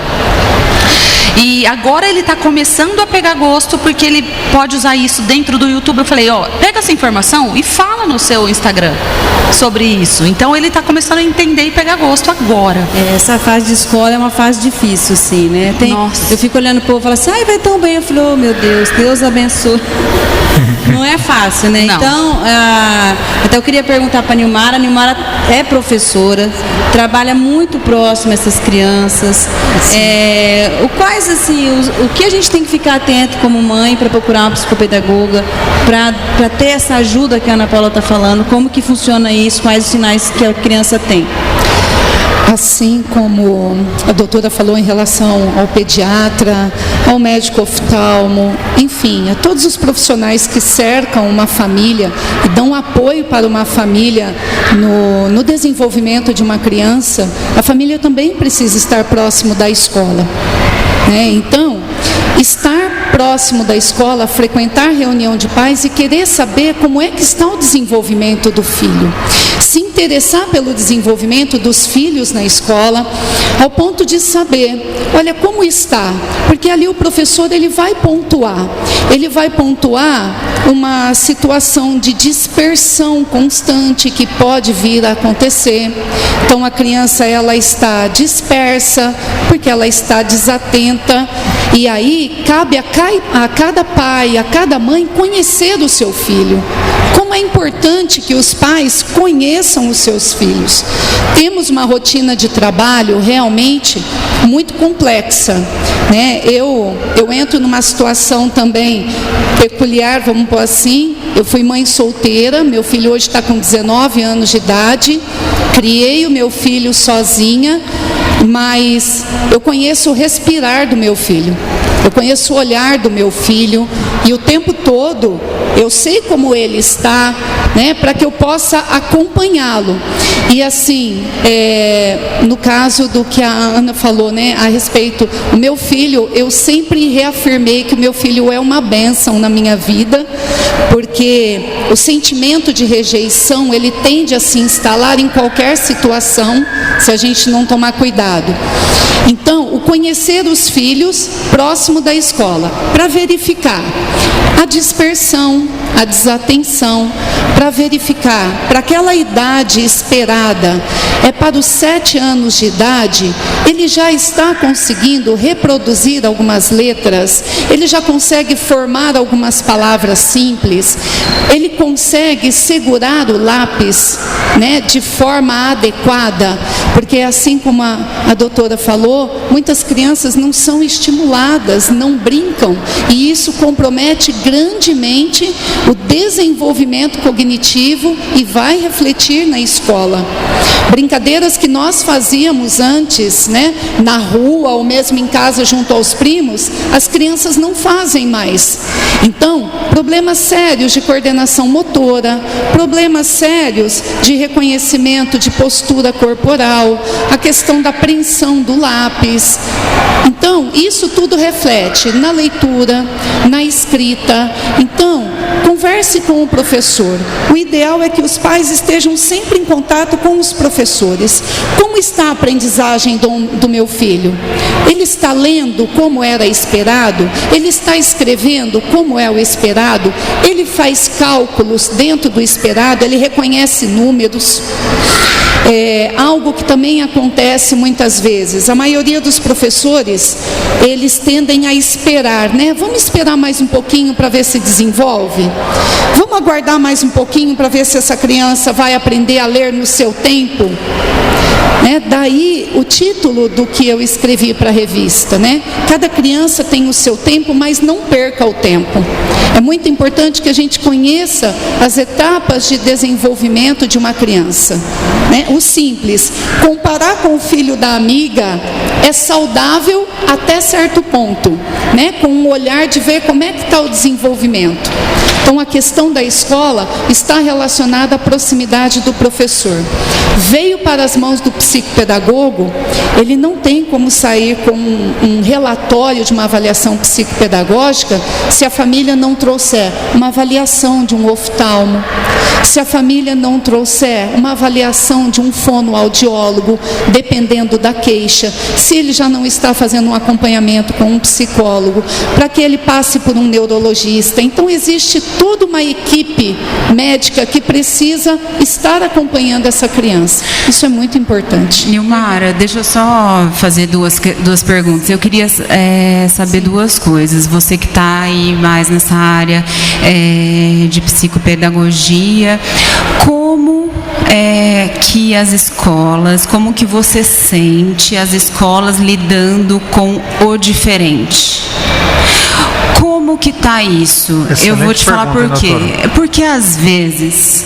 E: E agora ele está começando a pegar gosto porque ele pode usar isso dentro do YouTube. Eu falei, pega essa informação e fala no seu Instagram sobre isso. Então ele está começando a entender e pegar gosto agora.
K: Essa fase de escola é uma fase difícil, sim, né?
E: Nossa.
K: Eu fico olhando o povo e falo assim, vai tão bem. Eu falei, meu Deus, Deus abençoe. Não é fácil, né?
E: Não.
K: Então, até eu queria perguntar para a Nilmara é professora, trabalha muito próximo a essas crianças. Quais, assim, o que a gente tem que ficar atento como mãe para procurar uma psicopedagoga, para ter essa ajuda que a Ana Paula está falando, como que funciona isso, quais os sinais que a criança tem?
H: Assim como a doutora falou em relação ao pediatra, ao médico oftalmo, enfim, a todos os profissionais que cercam uma família e dão apoio para uma família no desenvolvimento de uma criança, a família também precisa estar próximo da escola. Então, estar próximo da escola, frequentar reunião de pais e querer saber como é que está o desenvolvimento do filho. Se interessar pelo desenvolvimento dos filhos na escola, ao ponto de saber, olha como está, porque ali o professor ele vai pontuar uma situação de dispersão constante que pode vir a acontecer. Então a criança ela está dispersa porque ela está desatenta e aí cabe a cada pai, a cada mãe conhecer o seu filho. Como é importante que os pais conheçam os seus filhos. Temos uma rotina de trabalho realmente muito complexa, né? Eu entro numa situação também peculiar, vamos pôr assim. Eu fui mãe solteira, meu filho hoje está com 19 anos de idade, criei o meu filho sozinha mas eu conheço o respirar do meu filho, eu conheço o olhar do meu filho, e o tempo todo eu sei como ele está, né, para que eu possa acompanhá-lo. E assim, no caso do que a Ana falou, né, a respeito do meu filho, eu sempre reafirmei que o meu filho é uma bênção na minha vida, porque o sentimento de rejeição, ele tende a se instalar em qualquer situação, se a gente não tomar cuidado. Então, o conhecer os filhos próximo da escola, para verificar a dispersão, a desatenção, para verificar, para aquela idade esperada, para os 7 anos de idade, ele já está conseguindo reproduzir algumas letras, ele já consegue formar algumas palavras simples, ele consegue segurar o lápis, né, de forma adequada, porque assim como a doutora falou, muitas crianças não são estimuladas, não brincam, e isso compromete grandemente o desenvolvimento cognitivo e vai refletir na escola. Brincadeiras que nós fazíamos antes, né, na rua ou mesmo em casa junto aos primos, as crianças não fazem mais. Então, problemas sérios de coordenação motora, problemas sérios de reconhecimento de postura corporal, a questão da apreensão do lápis. Então, isso tudo reflete na leitura, na escrita. Então, converse com o professor. O ideal é que os pais estejam sempre em contato com os professores. Como está a aprendizagem do meu filho? Ele está lendo como era esperado? Ele está escrevendo como é o esperado? Ele faz cálculos dentro do esperado? Ele reconhece números? Algo que também acontece muitas vezes, a maioria dos professores, eles tendem a esperar, né? Vamos esperar mais um pouquinho para ver se desenvolve? Vamos aguardar mais um pouquinho para ver se essa criança vai aprender a ler no seu tempo? Daí o título do que eu escrevi para a revista, né? Cada criança tem o seu tempo, mas não perca o tempo. É muito importante que a gente conheça as etapas de desenvolvimento de uma criança, né? O simples, comparar com o filho da amiga é saudável até certo ponto, né? Com um olhar de ver como é que está o desenvolvimento. Então, a questão da escola está relacionada à proximidade do professor. Veio para as mãos do psicopedagogo, ele não tem como sair com um relatório de uma avaliação psicopedagógica se a família não trouxer uma avaliação de um oftalmo, se a família não trouxer uma avaliação de um fonoaudiólogo, dependendo da queixa, se ele já não está fazendo um acompanhamento com um psicólogo, para que ele passe por um neurologista. Então, existe toda uma equipe médica que precisa estar acompanhando essa criança. Isso é muito importante.
L: Nilmara, deixa eu só fazer duas perguntas. Eu queria saber duas coisas. Você que está aí mais nessa área de psicopedagogia, como que as escolas, como que você sente as escolas lidando com o diferente? Como que está isso?
A: Excelente.
L: Eu vou te falar por quê.
A: Doutora.
L: Porque às vezes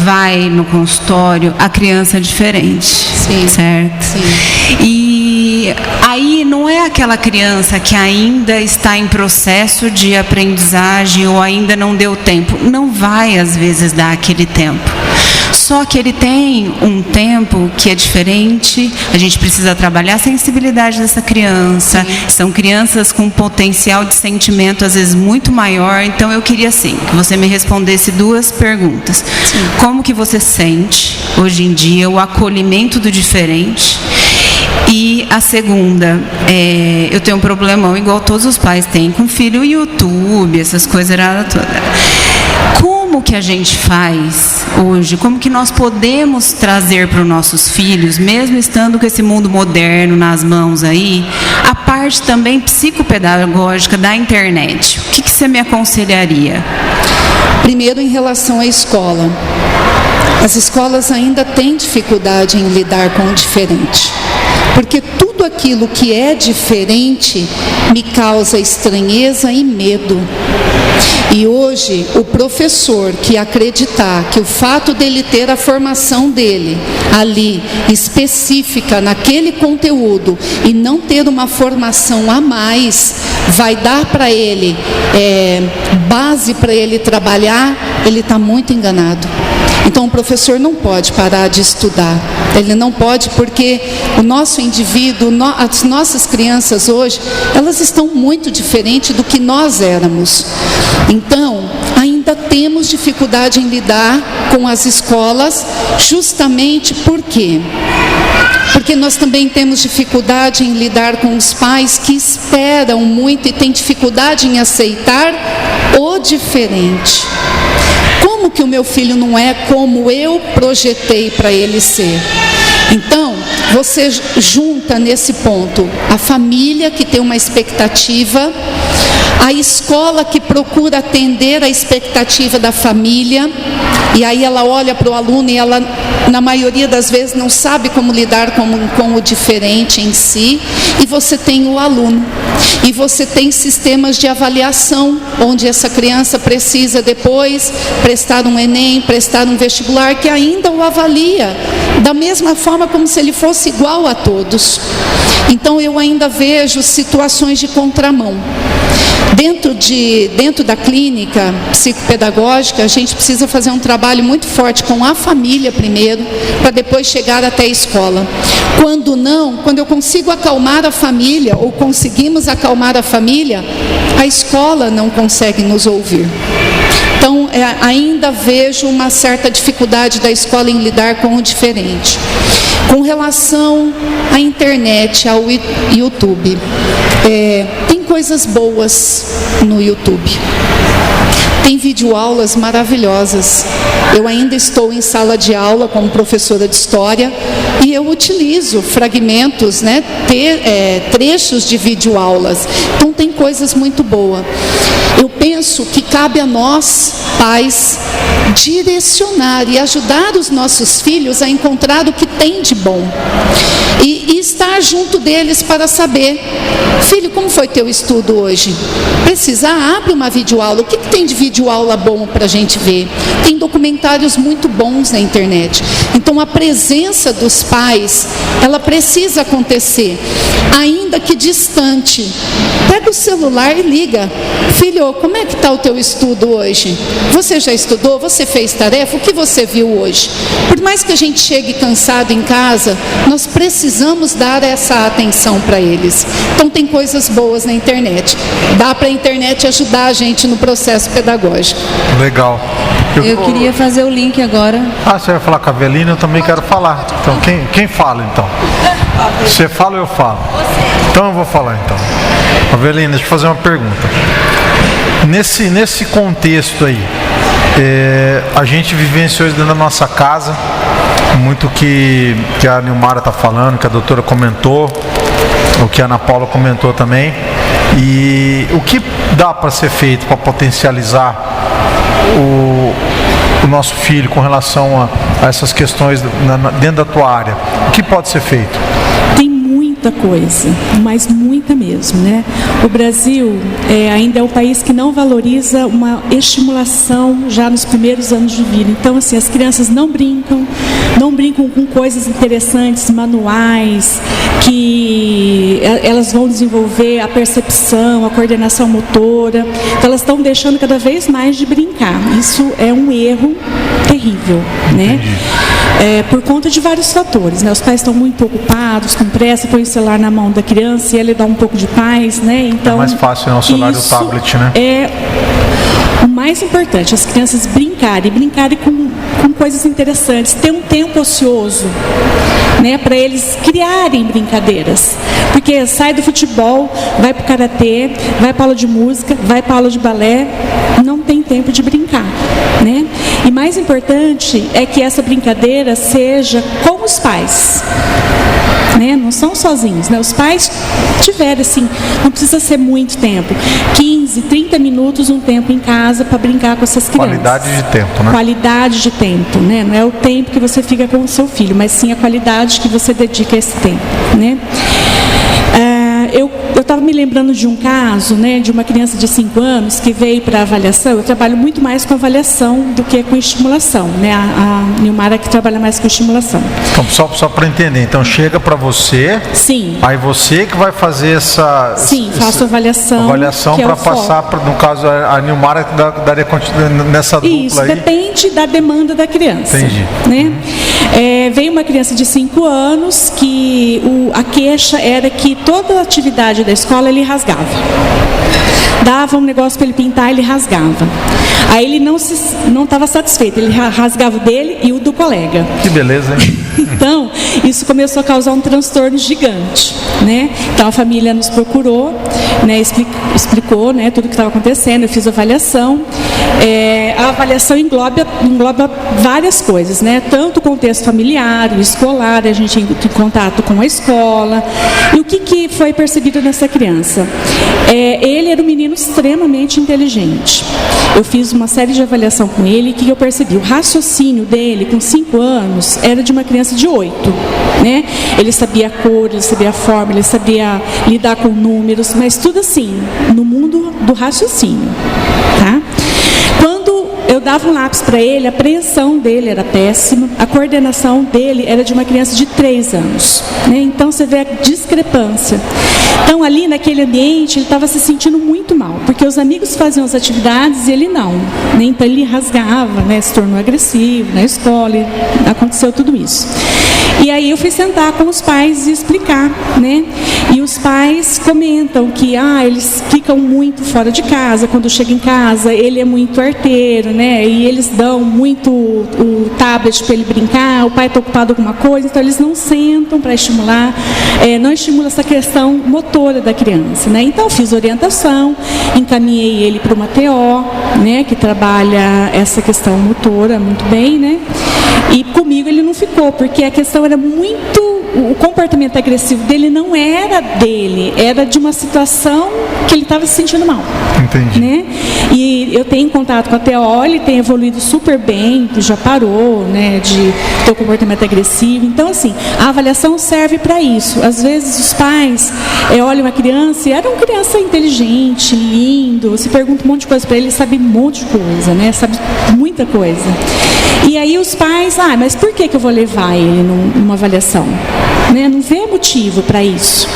L: vai no consultório a criança é diferente,
H: Sim.
L: certo?
H: Sim.
L: E aí não é aquela criança que ainda está em processo de aprendizagem ou ainda não deu tempo. Não vai às vezes dar aquele tempo. Só que ele tem um tempo que é diferente, a gente precisa trabalhar a sensibilidade dessa criança. Sim. São crianças com potencial de sentimento às vezes muito maior, então eu queria assim, que você me respondesse duas perguntas. Sim. Como que você sente hoje em dia o acolhimento do diferente? E a segunda, eu tenho um problemão igual todos os pais têm com filho YouTube, essas coisas todas. Como que a gente faz hoje? Como que nós podemos trazer para os nossos filhos, mesmo estando com esse mundo moderno nas mãos aí, a parte também psicopedagógica da internet? O que você me aconselharia?
H: Primeiro, em relação à escola. As escolas ainda têm dificuldade em lidar com o diferente, porque tudo tudo aquilo que é diferente me causa estranheza e medo. E hoje, o professor que acreditar que o fato dele ter a formação dele ali, específica naquele conteúdo, e não ter uma formação a mais, vai dar para ele base para ele trabalhar, ele está muito enganado. Então o professor não pode parar de estudar, ele não pode, porque o nosso indivíduo, as nossas crianças hoje, elas estão muito diferentes do que nós éramos. Então, ainda temos dificuldade em lidar com as escolas, justamente por quê? Porque nós também temos dificuldade em lidar com os pais que esperam muito e têm dificuldade em aceitar o diferente. Como que o meu filho não é como eu projetei para ele ser? Então, você junta nesse ponto a família que tem uma expectativa, a escola que procura atender a expectativa da família, e aí ela olha para o aluno e ela, na maioria das vezes, não sabe como lidar com o diferente em si, e você tem o aluno. E você tem sistemas de avaliação, onde essa criança precisa depois prestar um Enem, prestar um vestibular, que ainda o avalia, da mesma forma como se ele fosse igual a todos. Então eu ainda vejo situações de contramão. Dentro da clínica psicopedagógica, a gente precisa fazer um trabalho muito forte com a família primeiro, para depois chegar até a escola. Quando eu consigo acalmar a família, ou conseguimos acalmar a família, a escola não consegue nos ouvir. Então, ainda vejo uma certa dificuldade da escola em lidar com o diferente. Com relação à internet, ao YouTube, tem coisas boas no YouTube. Tem videoaulas maravilhosas. Eu ainda estou em sala de aula como professora de história e eu utilizo fragmentos, trechos de videoaulas. Então tem coisas muito boas. Eu penso que cabe a nós, pais, direcionar e ajudar os nossos filhos a encontrar o que tem de bom. E estar junto deles para saber: filho, como foi teu estudo hoje? Precisar, abre uma videoaula. O que tem de videoaula bom para a gente ver? Tem documentários muito bons na internet. Então a presença dos pais, ela precisa acontecer, ainda que distante. Pega o celular e liga: filho, como é que está o teu estudo hoje? Você já estudou? Você fez tarefa? O que você viu hoje? Por mais que a gente chegue cansado em casa, nós precisamos dar essa atenção para eles. Então tem coisas boas na internet. Dá para a internet ajudar a gente no processo pedagógico.
A: Legal.
K: Eu queria fazer o link agora.
A: Você vai falar com a Avelina? Eu também quero falar. Então quem fala então? Você fala ou eu falo? Então eu vou falar então. Avelina, deixa eu fazer uma pergunta. Nesse contexto aí, a gente vivenciou isso dentro da nossa casa, muito que a Nilmara está falando, que a doutora comentou, o que a Ana Paula comentou também. E o que dá para ser feito para potencializar o nosso filho com relação a essas questões dentro da tua área? O que pode ser feito?
I: Tem muita coisa, mas muita mesmo, né? O Brasil ainda é um país que não valoriza uma estimulação já nos primeiros anos de vida. Então, assim, as crianças não brincam com coisas interessantes, manuais, que elas vão desenvolver a percepção, a coordenação motora. Então, elas estão deixando cada vez mais de brincar. Isso é um erro terrível, né? Por conta de vários fatores, né? Os pais estão muito ocupados, com pressa, põem o celular na mão da criança e ele dá um pouco de paz, né? Então,
A: é mais fácil, o celular e o tablet, né?
I: É o mais importante, as crianças brincarem com coisas interessantes, ter um tempo ocioso, né, para eles criarem brincadeiras. Porque sai do futebol, vai para o karatê, vai para aula de música, vai para aula de balé, não tem tempo de brincar, né? E mais importante é que essa brincadeira seja com os pais, né? Não são sozinhos, né? Os pais tiverem, assim, não precisa ser muito tempo, 15, 30 minutos, um tempo em casa para brincar com essas crianças.
A: Qualidade de tempo, né?
I: Qualidade de tempo, né? Não é o tempo que você fica com o seu filho, mas sim a qualidade que você dedica a esse tempo, né? eu estava me lembrando de um caso, né, de uma criança de 5 anos que veio para avaliação. Eu trabalho muito mais com avaliação do que com estimulação, né? A Nilmara que trabalha mais com estimulação.
A: Então, só para entender, então chega para você.
I: Sim.
A: Aí você que vai fazer essa.
I: Sim, faço avaliação.
A: Avaliação para passar, no caso, a Nilmara que daria continuidade nessa dupla.
I: Isso,
A: aí.
I: Depende da demanda da criança.
A: Entendi.
I: Né? Veio uma criança de 5 anos que a queixa era que toda a atividade da escola ele rasgava. Dava um negócio para ele pintar, ele rasgava. Aí ele não estava satisfeito, ele rasgava o dele e o do colega.
A: Que beleza, hein?
I: Então, isso começou a causar um transtorno gigante, né? Então a família nos procurou, né? Explicou, né, tudo o que estava acontecendo. Eu fiz a avaliação. A avaliação engloba várias coisas, né? Tanto o contexto familiar, o escolar, a gente entra em contato com a escola. E o que foi percebido nessa criança? Ele era um menino extremamente inteligente. Eu fiz uma série de avaliação com ele e o que eu percebi? O raciocínio dele, com 5 anos, era de uma criança de 8. Né? Ele sabia a cor, ele sabia a forma, ele sabia lidar com números, mas tudo assim, no mundo do raciocínio. Tá? Quando eu dava um lápis para ele, a apreensão dele era péssima, a coordenação dele era de uma criança de 3 anos. Né? Então você vê a discrepância. Então ali naquele ambiente ele estava se sentindo muito mal, porque os amigos faziam as atividades e ele não. Né? Então ele rasgava, né? Se tornou agressivo na escola, e aconteceu tudo isso. E aí eu fui sentar com os pais e explicar, né? E os pais comentam que eles ficam muito fora de casa, quando chega em casa ele é muito arteiro, né? E eles dão muito o tablet para ele brincar, o pai está ocupado com alguma coisa, então eles não sentam para estimular, não estimula essa questão motora da criança, né? Então eu fiz orientação, encaminhei ele para uma TO, né? Que trabalha essa questão motora muito bem, né? E comigo ele não ficou, porque a questão era muito... O comportamento agressivo dele não era dele, era de uma situação que ele estava se sentindo mal.
A: Entendi.
I: Né? E eu tenho contato com a TO, ele tem evoluído super bem, já parou, né, de ter o comportamento agressivo. Então, assim, a avaliação serve para isso. Às vezes os pais olham a criança e era uma criança inteligente, lindo, você pergunta um monte de coisa para ele, ele sabe um monte de coisa, né? Sabe muita coisa. E aí os pais, mas por que eu vou levar ele numa avaliação? Né? Não vê motivo para isso.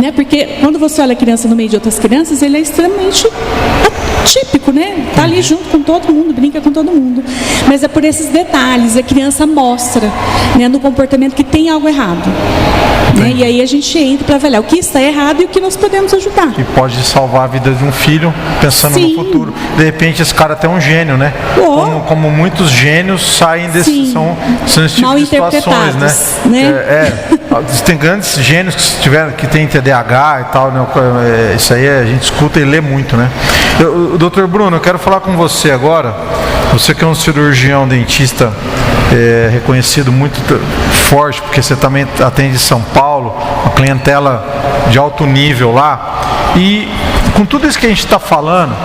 I: Né? Porque quando você olha a criança no meio de outras crianças, ele é extremamente atípico, né? Tá ali junto com todo mundo, brinca com todo mundo. Mas é por esses detalhes, a criança mostra, né, no comportamento que tem algo errado. Né? E aí a gente entra para avaliar o que está errado e o que nós podemos ajudar.
A: E pode salvar a vida de um filho pensando
I: Sim.
A: no futuro. De repente esse cara até é um gênio, né? Como muitos gênios saem desse, são esse tipo
I: mal
A: de situações, né? Tem grandes gênios que têm TDAH e tal, né? Isso aí a gente escuta e lê muito, né? Doutor Bruno, eu quero falar com você agora. Você que é um cirurgião dentista reconhecido muito forte, porque você também atende São Paulo, uma clientela de alto nível lá. E com tudo isso que a gente está falando,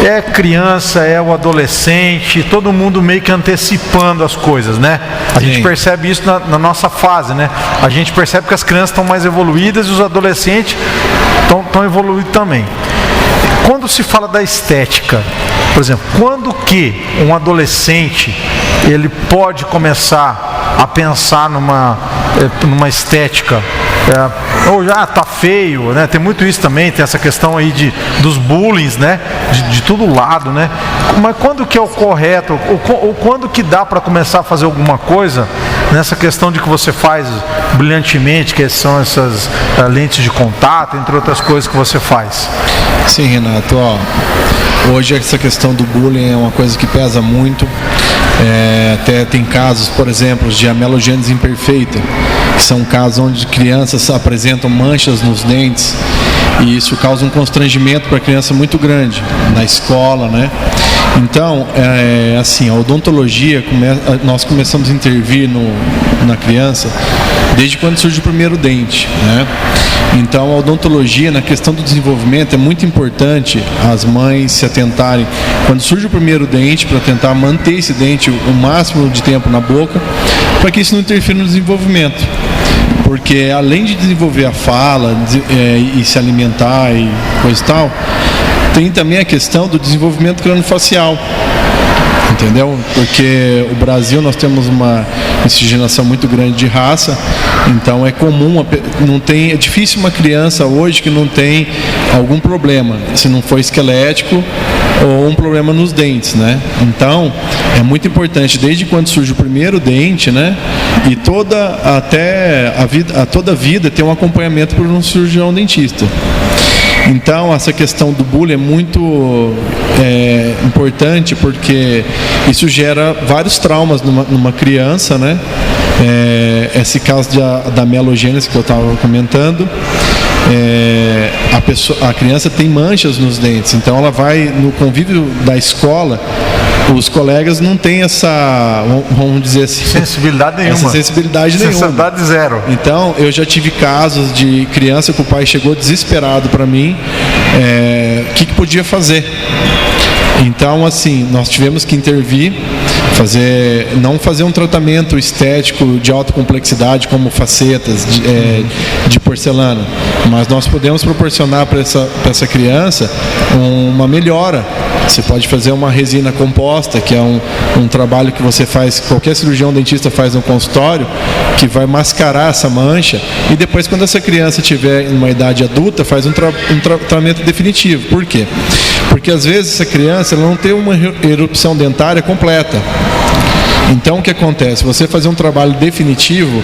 A: é criança, é o adolescente, todo mundo meio que antecipando as coisas, né? A gente percebe isso na nossa fase, né? A gente percebe que as crianças estão mais evoluídas e os adolescentes estão evoluídos também. Quando se fala da estética, por exemplo, quando que um adolescente ele pode começar a pensar numa estética, ou já tá feio, né? Tem muito isso também, tem essa questão aí dos bullying, né? De todo lado, né? Mas quando que é o correto, ou quando que dá para começar a fazer alguma coisa nessa questão de que você faz brilhantemente, que são essas lentes de contato, entre outras coisas que você faz?
C: Sim, Renato, hoje essa questão do bullying é uma coisa que pesa muito. Até tem casos, por exemplo, de amelogênese imperfeita, que são casos onde crianças apresentam manchas nos dentes e isso causa um constrangimento para a criança muito grande na escola, né? Então, assim, a odontologia, nós começamos a intervir na criança desde quando surge o primeiro dente, né? Então, a odontologia, na questão do desenvolvimento, é muito importante as mães se atentarem quando surge o primeiro dente, para tentar manter esse dente o máximo de tempo na boca, para que isso não interfira no desenvolvimento. porque além de desenvolver a fala e se alimentar e coisa e tal, tem também a questão do desenvolvimento crâniofacial. Entendeu? Porque o Brasil, nós temos uma miscigenação muito grande de raça, então é comum, é difícil uma criança hoje que não tem algum problema, se não for esquelético ou um problema nos dentes, né? Então, é muito importante, desde quando surge o primeiro dente, né? E toda a vida ter um acompanhamento por um cirurgião dentista. Então, essa questão do bullying é muito importante, porque isso gera vários traumas numa criança, né? Esse caso da mielogênese que eu estava comentando, a criança tem manchas nos dentes, então ela vai no convívio da escola, os colegas não têm essa, vamos dizer assim,
A: sensibilidade nenhuma.
C: Sensibilidade
A: zero.
C: Então, eu já tive casos de criança que o pai chegou desesperado para mim, o que podia fazer. Então, assim, nós tivemos que intervir, não fazer um tratamento estético de alta complexidade, como facetas de porcelana, mas nós podemos proporcionar para essa criança uma melhora. Você pode fazer uma resina composta, que é um trabalho que você faz, qualquer cirurgião dentista faz no consultório, que vai mascarar essa mancha, e depois, quando essa criança tiver em uma idade adulta, faz um tratamento definitivo. Por quê? Porque às vezes essa criança ela não tem uma erupção dentária completa. Então, o que acontece? Você fazer um trabalho definitivo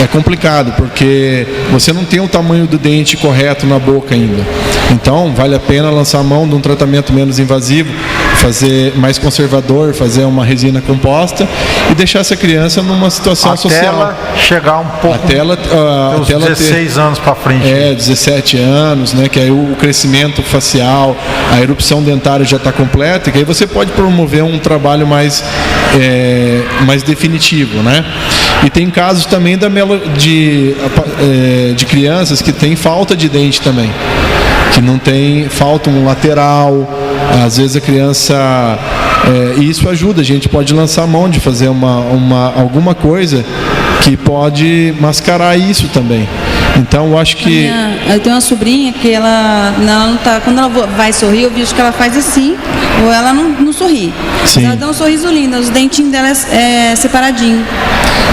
C: é complicado, porque você não tem o tamanho do dente correto na boca ainda. Então, vale a pena lançar a mão de um tratamento menos invasivo, fazer mais conservador, fazer uma resina composta e deixar essa criança numa situação social.
A: Até ela chegar um pouco, até ela 16 anos para frente.
C: 17 anos, né? Que aí o crescimento facial, a erupção dentária já está completa, e que aí você pode promover um trabalho mais definitivo, né? E tem casos também de crianças que têm falta de dente também, que não tem, falta um lateral, às vezes a criança, e isso ajuda, a gente pode lançar a mão de fazer alguma coisa que pode mascarar isso também. Então, eu acho que...
K: Eu tenho uma sobrinha que ela não tá, quando ela vai sorrir, eu vejo que ela faz assim, ou ela não sorri.
C: Sim.
K: Ela dá um sorriso lindo, os dentinhos dela é separadinho.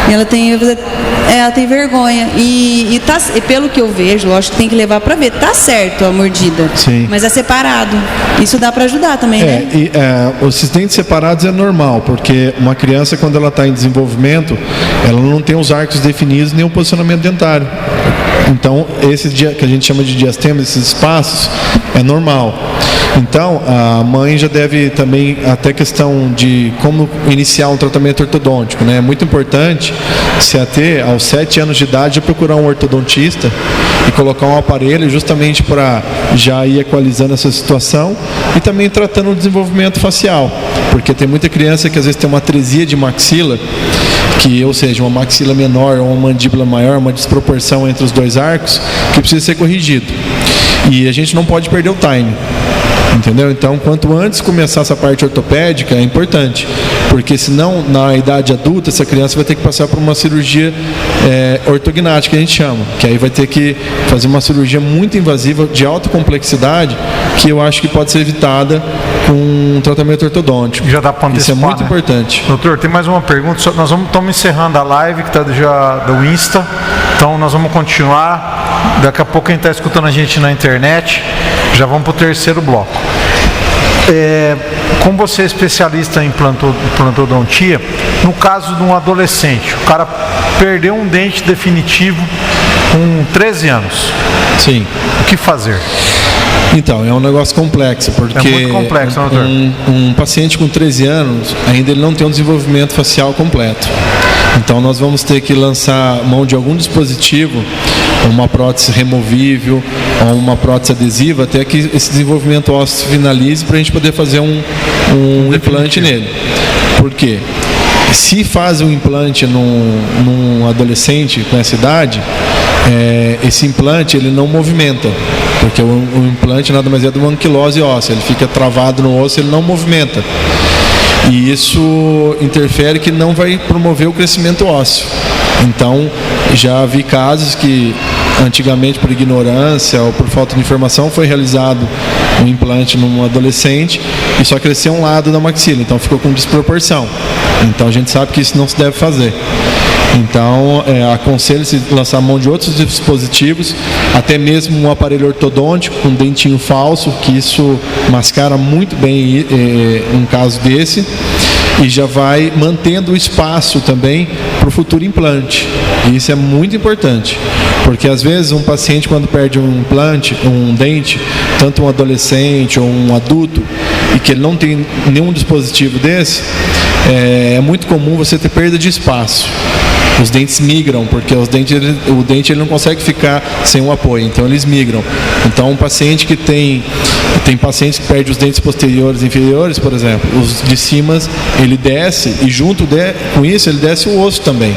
K: E ela tem vergonha. E pelo que eu vejo, lógico que tem que levar para ver, tá certo a mordida.
C: Sim.
K: Mas é separado. Isso dá para ajudar também, né?
C: Os dentes separados é normal, porque uma criança, quando ela está em desenvolvimento, ela não tem os arcos definidos nem o posicionamento dentário. Então, esse dia que a gente chama de diastema, esses espaços, é normal. Então, a mãe já deve também, até questão de como iniciar um tratamento ortodôntico, né? É muito importante se ater aos 7 anos de idade já procurar um ortodontista e colocar um aparelho justamente para já ir equalizando essa situação e também tratando o desenvolvimento facial, porque tem muita criança que às vezes tem uma atresia de maxila, ou seja, uma maxila menor ou uma mandíbula maior, uma desproporção entre os dois arcos, que precisa ser corrigido. E a gente não pode perder o time. Entendeu? Então, quanto antes começar essa parte ortopédica é importante, porque senão, na idade adulta, essa criança vai ter que passar por uma cirurgia ortognática, que a gente chama, que aí vai ter que fazer uma cirurgia muito invasiva, de alta complexidade, que eu acho que pode ser evitada com um tratamento ortodôntico.
A: Já dá para antecipar,
C: isso é muito importante.
A: Doutor, tem mais uma pergunta, nós estamos encerrando a live, que está já do Insta, então nós vamos continuar, daqui a pouco quem está escutando a gente na internet, já vamos para o terceiro bloco. Como você é especialista em implantodontia, no caso de um adolescente, o cara perdeu um dente definitivo com 13 anos.
C: Sim.
A: O que fazer?
C: Então, é um negócio complexo, porque
A: é muito complexo, doutor.
C: Um paciente com 13 anos, ainda ele não tem um desenvolvimento facial completo. Então, nós vamos ter que lançar mão de algum dispositivo, uma prótese removível ou uma prótese adesiva, até que esse desenvolvimento ósseo finalize para a gente poder fazer um implante nele. Por quê? Se faz um implante num adolescente com essa idade, esse implante ele não movimenta, porque o implante nada mais é de uma anquilose óssea, ele fica travado no osso, ele não movimenta. E isso interfere que não vai promover o crescimento ósseo. Então, Já vi casos que antigamente por ignorância ou por falta de informação foi realizado um implante num adolescente e só cresceu um lado da maxila, então ficou com desproporção. Então a gente sabe que isso não se deve fazer. Então, aconselho-se lançar a mão de outros dispositivos, até mesmo um aparelho ortodôntico com dentinho falso, que isso mascara muito bem um caso desse, e já vai mantendo o espaço também para o futuro implante. E isso é muito importante, porque às vezes um paciente, quando perde um implante, um dente, tanto um adolescente ou um adulto, e que ele não tem nenhum dispositivo desse, é muito comum você ter perda de espaço. Os dentes migram, porque o dente ele não consegue ficar sem um apoio, então eles migram. Então, um paciente que tem pacientes que perdem os dentes posteriores e inferiores, por exemplo, os de cima ele desce e junto com isso ele desce o osso também.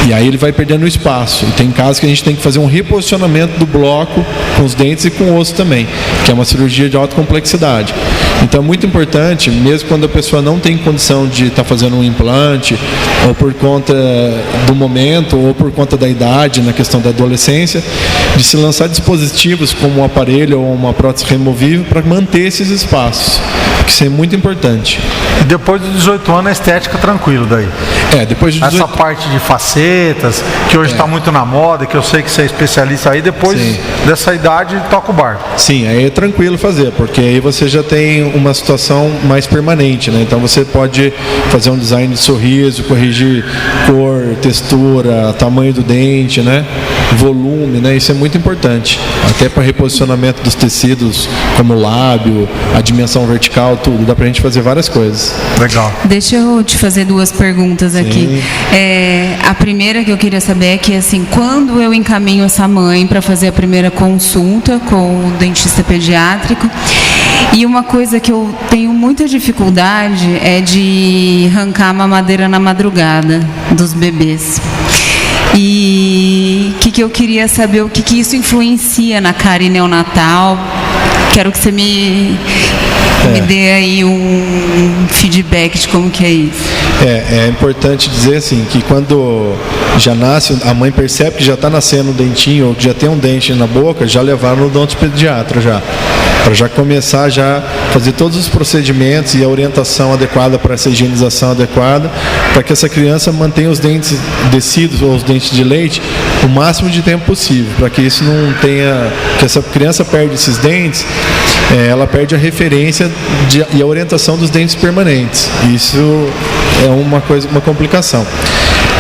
C: E aí ele vai perdendo o espaço. E tem casos que a gente tem que fazer um reposicionamento do bloco com os dentes e com o osso também, que é uma cirurgia de alta complexidade. Então é muito importante, mesmo quando a pessoa não tem condição de estar fazendo um implante, ou por conta do momento, ou por conta da idade, na questão da adolescência, de se lançar dispositivos como um aparelho ou uma prótese removível para manter esses espaços. Isso é muito importante.
A: E depois dos 18 anos a estética tranquilo daí?
C: Depois de 18...
A: Essa parte de facetas, que hoje está muito na moda, que eu sei que você é especialista aí, depois dessa idade toca o barco.
C: Sim, aí é tranquilo fazer, porque aí você já tem uma situação mais permanente, né? Então você pode fazer um design de sorriso, corrigir cor, textura, tamanho do dente, né? Volume, né? Isso é muito importante. Até para reposicionamento dos tecidos, como o lábio, a dimensão vertical, tudo. Dá pra gente fazer várias coisas.
A: Legal.
J: Deixa eu te fazer duas perguntas aqui. A primeira que eu queria saber é que, assim, quando eu encaminho essa mãe para fazer a primeira consulta com o dentista pediátrico, e uma coisa que eu tenho muita dificuldade é de arrancar a mamadeira na madrugada dos bebês. E o que eu queria saber, o que isso influencia na cárie neonatal. Quero que você me dê aí um feedback de como que é isso.
C: É importante dizer assim, que quando já nasce, a mãe percebe que já está nascendo um dentinho, ou que já tem um dente na boca, já levaram no odontopediatra para já começar a fazer todos os procedimentos e a orientação adequada para essa higienização adequada, para que essa criança mantenha os dentes descidos ou os dentes de leite o máximo de tempo possível, para que isso não tenha, que essa criança perde esses dentes, ela perde a referência e a orientação dos dentes permanentes. Isso é uma complicação.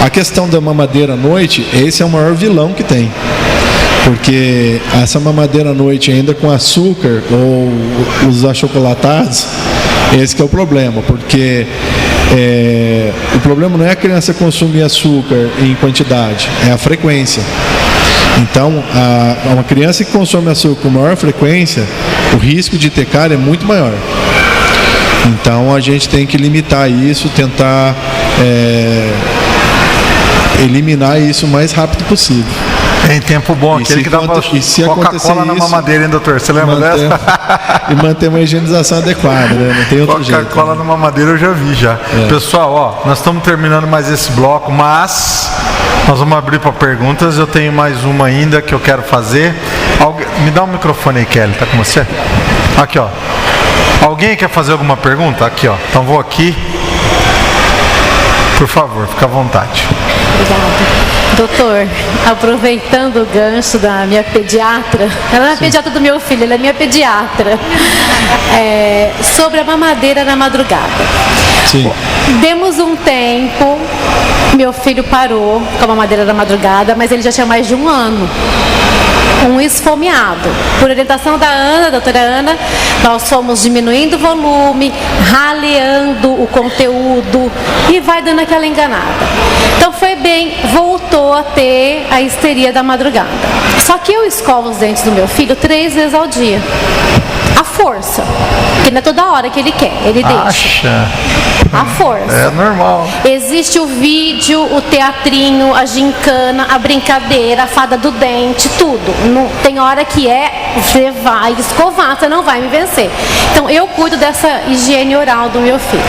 C: A questão da mamadeira à noite, esse é o maior vilão que tem. Porque essa mamadeira à noite ainda com açúcar ou os achocolatados, esse que é o problema. Porque o problema não é a criança consumir açúcar em quantidade, é a frequência. Então, uma criança que consome açúcar com maior frequência, o risco de ter cárie é muito maior. Então, a gente tem que limitar isso, tentar eliminar isso o mais rápido possível.
A: Em tempo bom, aquele que dá Coca-Cola na mamadeira, hein, doutor? Você lembra dessa?
C: E manter uma higienização adequada, né? Não tem outro jeito.
A: Coca-Cola na mamadeira eu já vi já. Pessoal, nós estamos terminando mais esse bloco, mas nós vamos abrir para perguntas. Eu tenho mais uma ainda que eu quero fazer. Me dá um microfone aí, Kelly, tá com você? Aqui, ó. Alguém quer fazer alguma pergunta? Aqui, ó. Então vou aqui. Por favor, fica à vontade.
M: Obrigada. Doutor, aproveitando o gancho da minha pediatra, ela não é pediatra do meu filho, ela é minha pediatra, sobre a mamadeira na madrugada.
C: Sim.
M: Demos um tempo, meu filho parou com a mamadeira na madrugada, mas ele já tinha mais de um ano. Um esfomeado. Por orientação da Ana, doutora Ana, nós fomos diminuindo o volume, raleando o conteúdo e vai dando aquela enganada. Então foi bem, voltou a ter a histeria da madrugada. Só que eu escovo os dentes do meu filho 3 vezes ao dia. A força. Porque não é toda hora que ele quer, ele deixa. A força.
A: É normal.
M: Existe o vídeo, o teatrinho, a gincana, a brincadeira, a fada do dente, tudo. Não, tem hora que você vai escovar, você não vai me vencer. Então eu cuido dessa higiene oral do meu filho.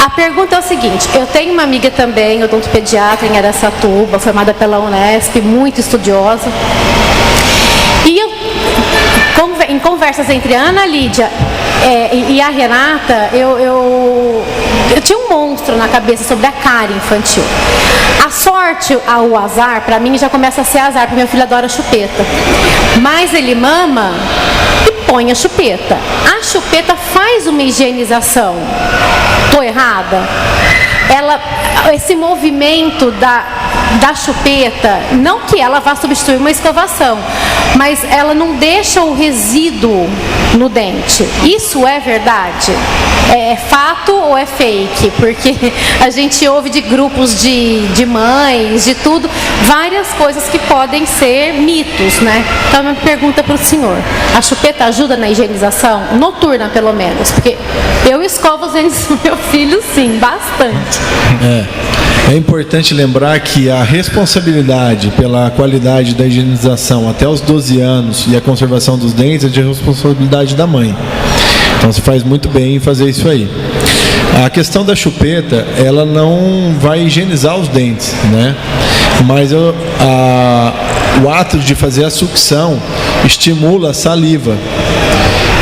M: A pergunta é o seguinte: eu tenho uma amiga também, odontopediatra em Araçatuba, formada pela Unesp, muito estudiosa. E eu, em conversas entre a Ana Lídia e a Renata, eu tinha um monstro na cabeça sobre a cárie infantil. A sorte, o azar, para mim já começa a ser azar, porque meu filho adora chupeta. Mas ele mama e põe a chupeta. A chupeta faz uma higienização. Estou errada? Esse movimento da chupeta, não que ela vá substituir uma escovação, mas ela não deixa o resíduo no dente. Isso é verdade? É fato ou é fake? Porque a gente ouve de grupos de mães, de tudo, várias coisas que podem ser mitos, né? Então, minha pergunta para o senhor: a chupeta ajuda na higienização? Noturna, pelo menos, porque eu escovo os dentes do meu filho, sim, bastante.
C: É importante lembrar que a responsabilidade pela qualidade da higienização até os 12 anos e a conservação dos dentes é de responsabilidade da mãe. Então você faz muito bem em fazer isso aí. A questão da chupeta, ela não vai higienizar os dentes, né? Mas o ato de fazer a sucção estimula a saliva.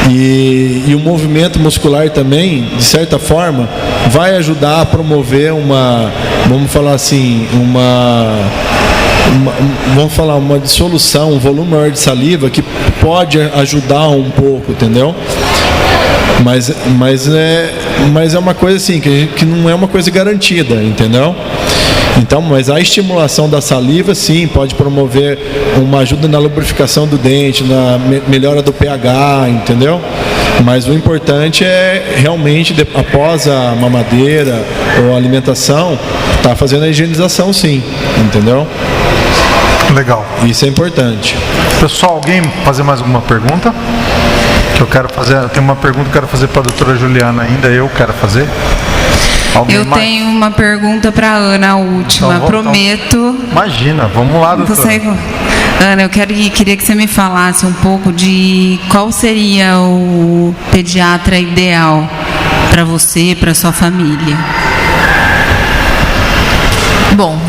C: E o movimento muscular também, de certa forma, vai ajudar a promover vamos falar assim, uma dissolução, um volume maior de saliva que pode ajudar um pouco, entendeu? Mas é uma coisa assim, que não é uma coisa garantida, entendeu? Então, mas a estimulação da saliva, sim, pode promover uma ajuda na lubrificação do dente, na melhora do pH, entendeu? Mas o importante é realmente, após a mamadeira ou a alimentação, tá fazendo a higienização, sim, entendeu?
A: Legal.
C: Isso é importante.
A: Pessoal, alguém fazer mais alguma pergunta? Que eu quero fazer, eu tenho uma pergunta que eu quero fazer para a doutora Juliana ainda, eu quero fazer.
L: Eu tenho uma pergunta para a Ana, a última, então, prometo.
A: Imagina, vamos lá, doutora.
L: Ana, eu queria que você me falasse um pouco de qual seria o pediatra ideal para você, para sua família.
E: Bom,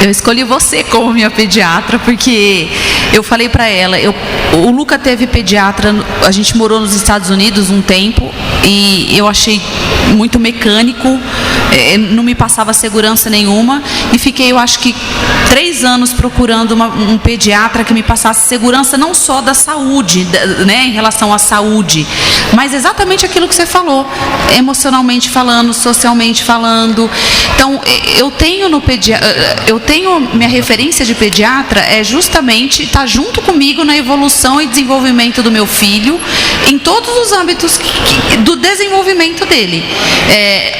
E: eu escolhi você como minha pediatra porque eu falei para ela, o Luca teve pediatra, a gente morou nos Estados Unidos um tempo e eu achei muito mecânico, não me passava segurança nenhuma e fiquei, eu acho que 3 anos procurando um pediatra que me passasse segurança não só da saúde, né, em relação à saúde, mas exatamente aquilo que você falou, emocionalmente falando, socialmente falando. Então, eu tenho minha referência de pediatra é justamente estar junto comigo na evolução e desenvolvimento do meu filho em todos os âmbitos do desenvolvimento dele.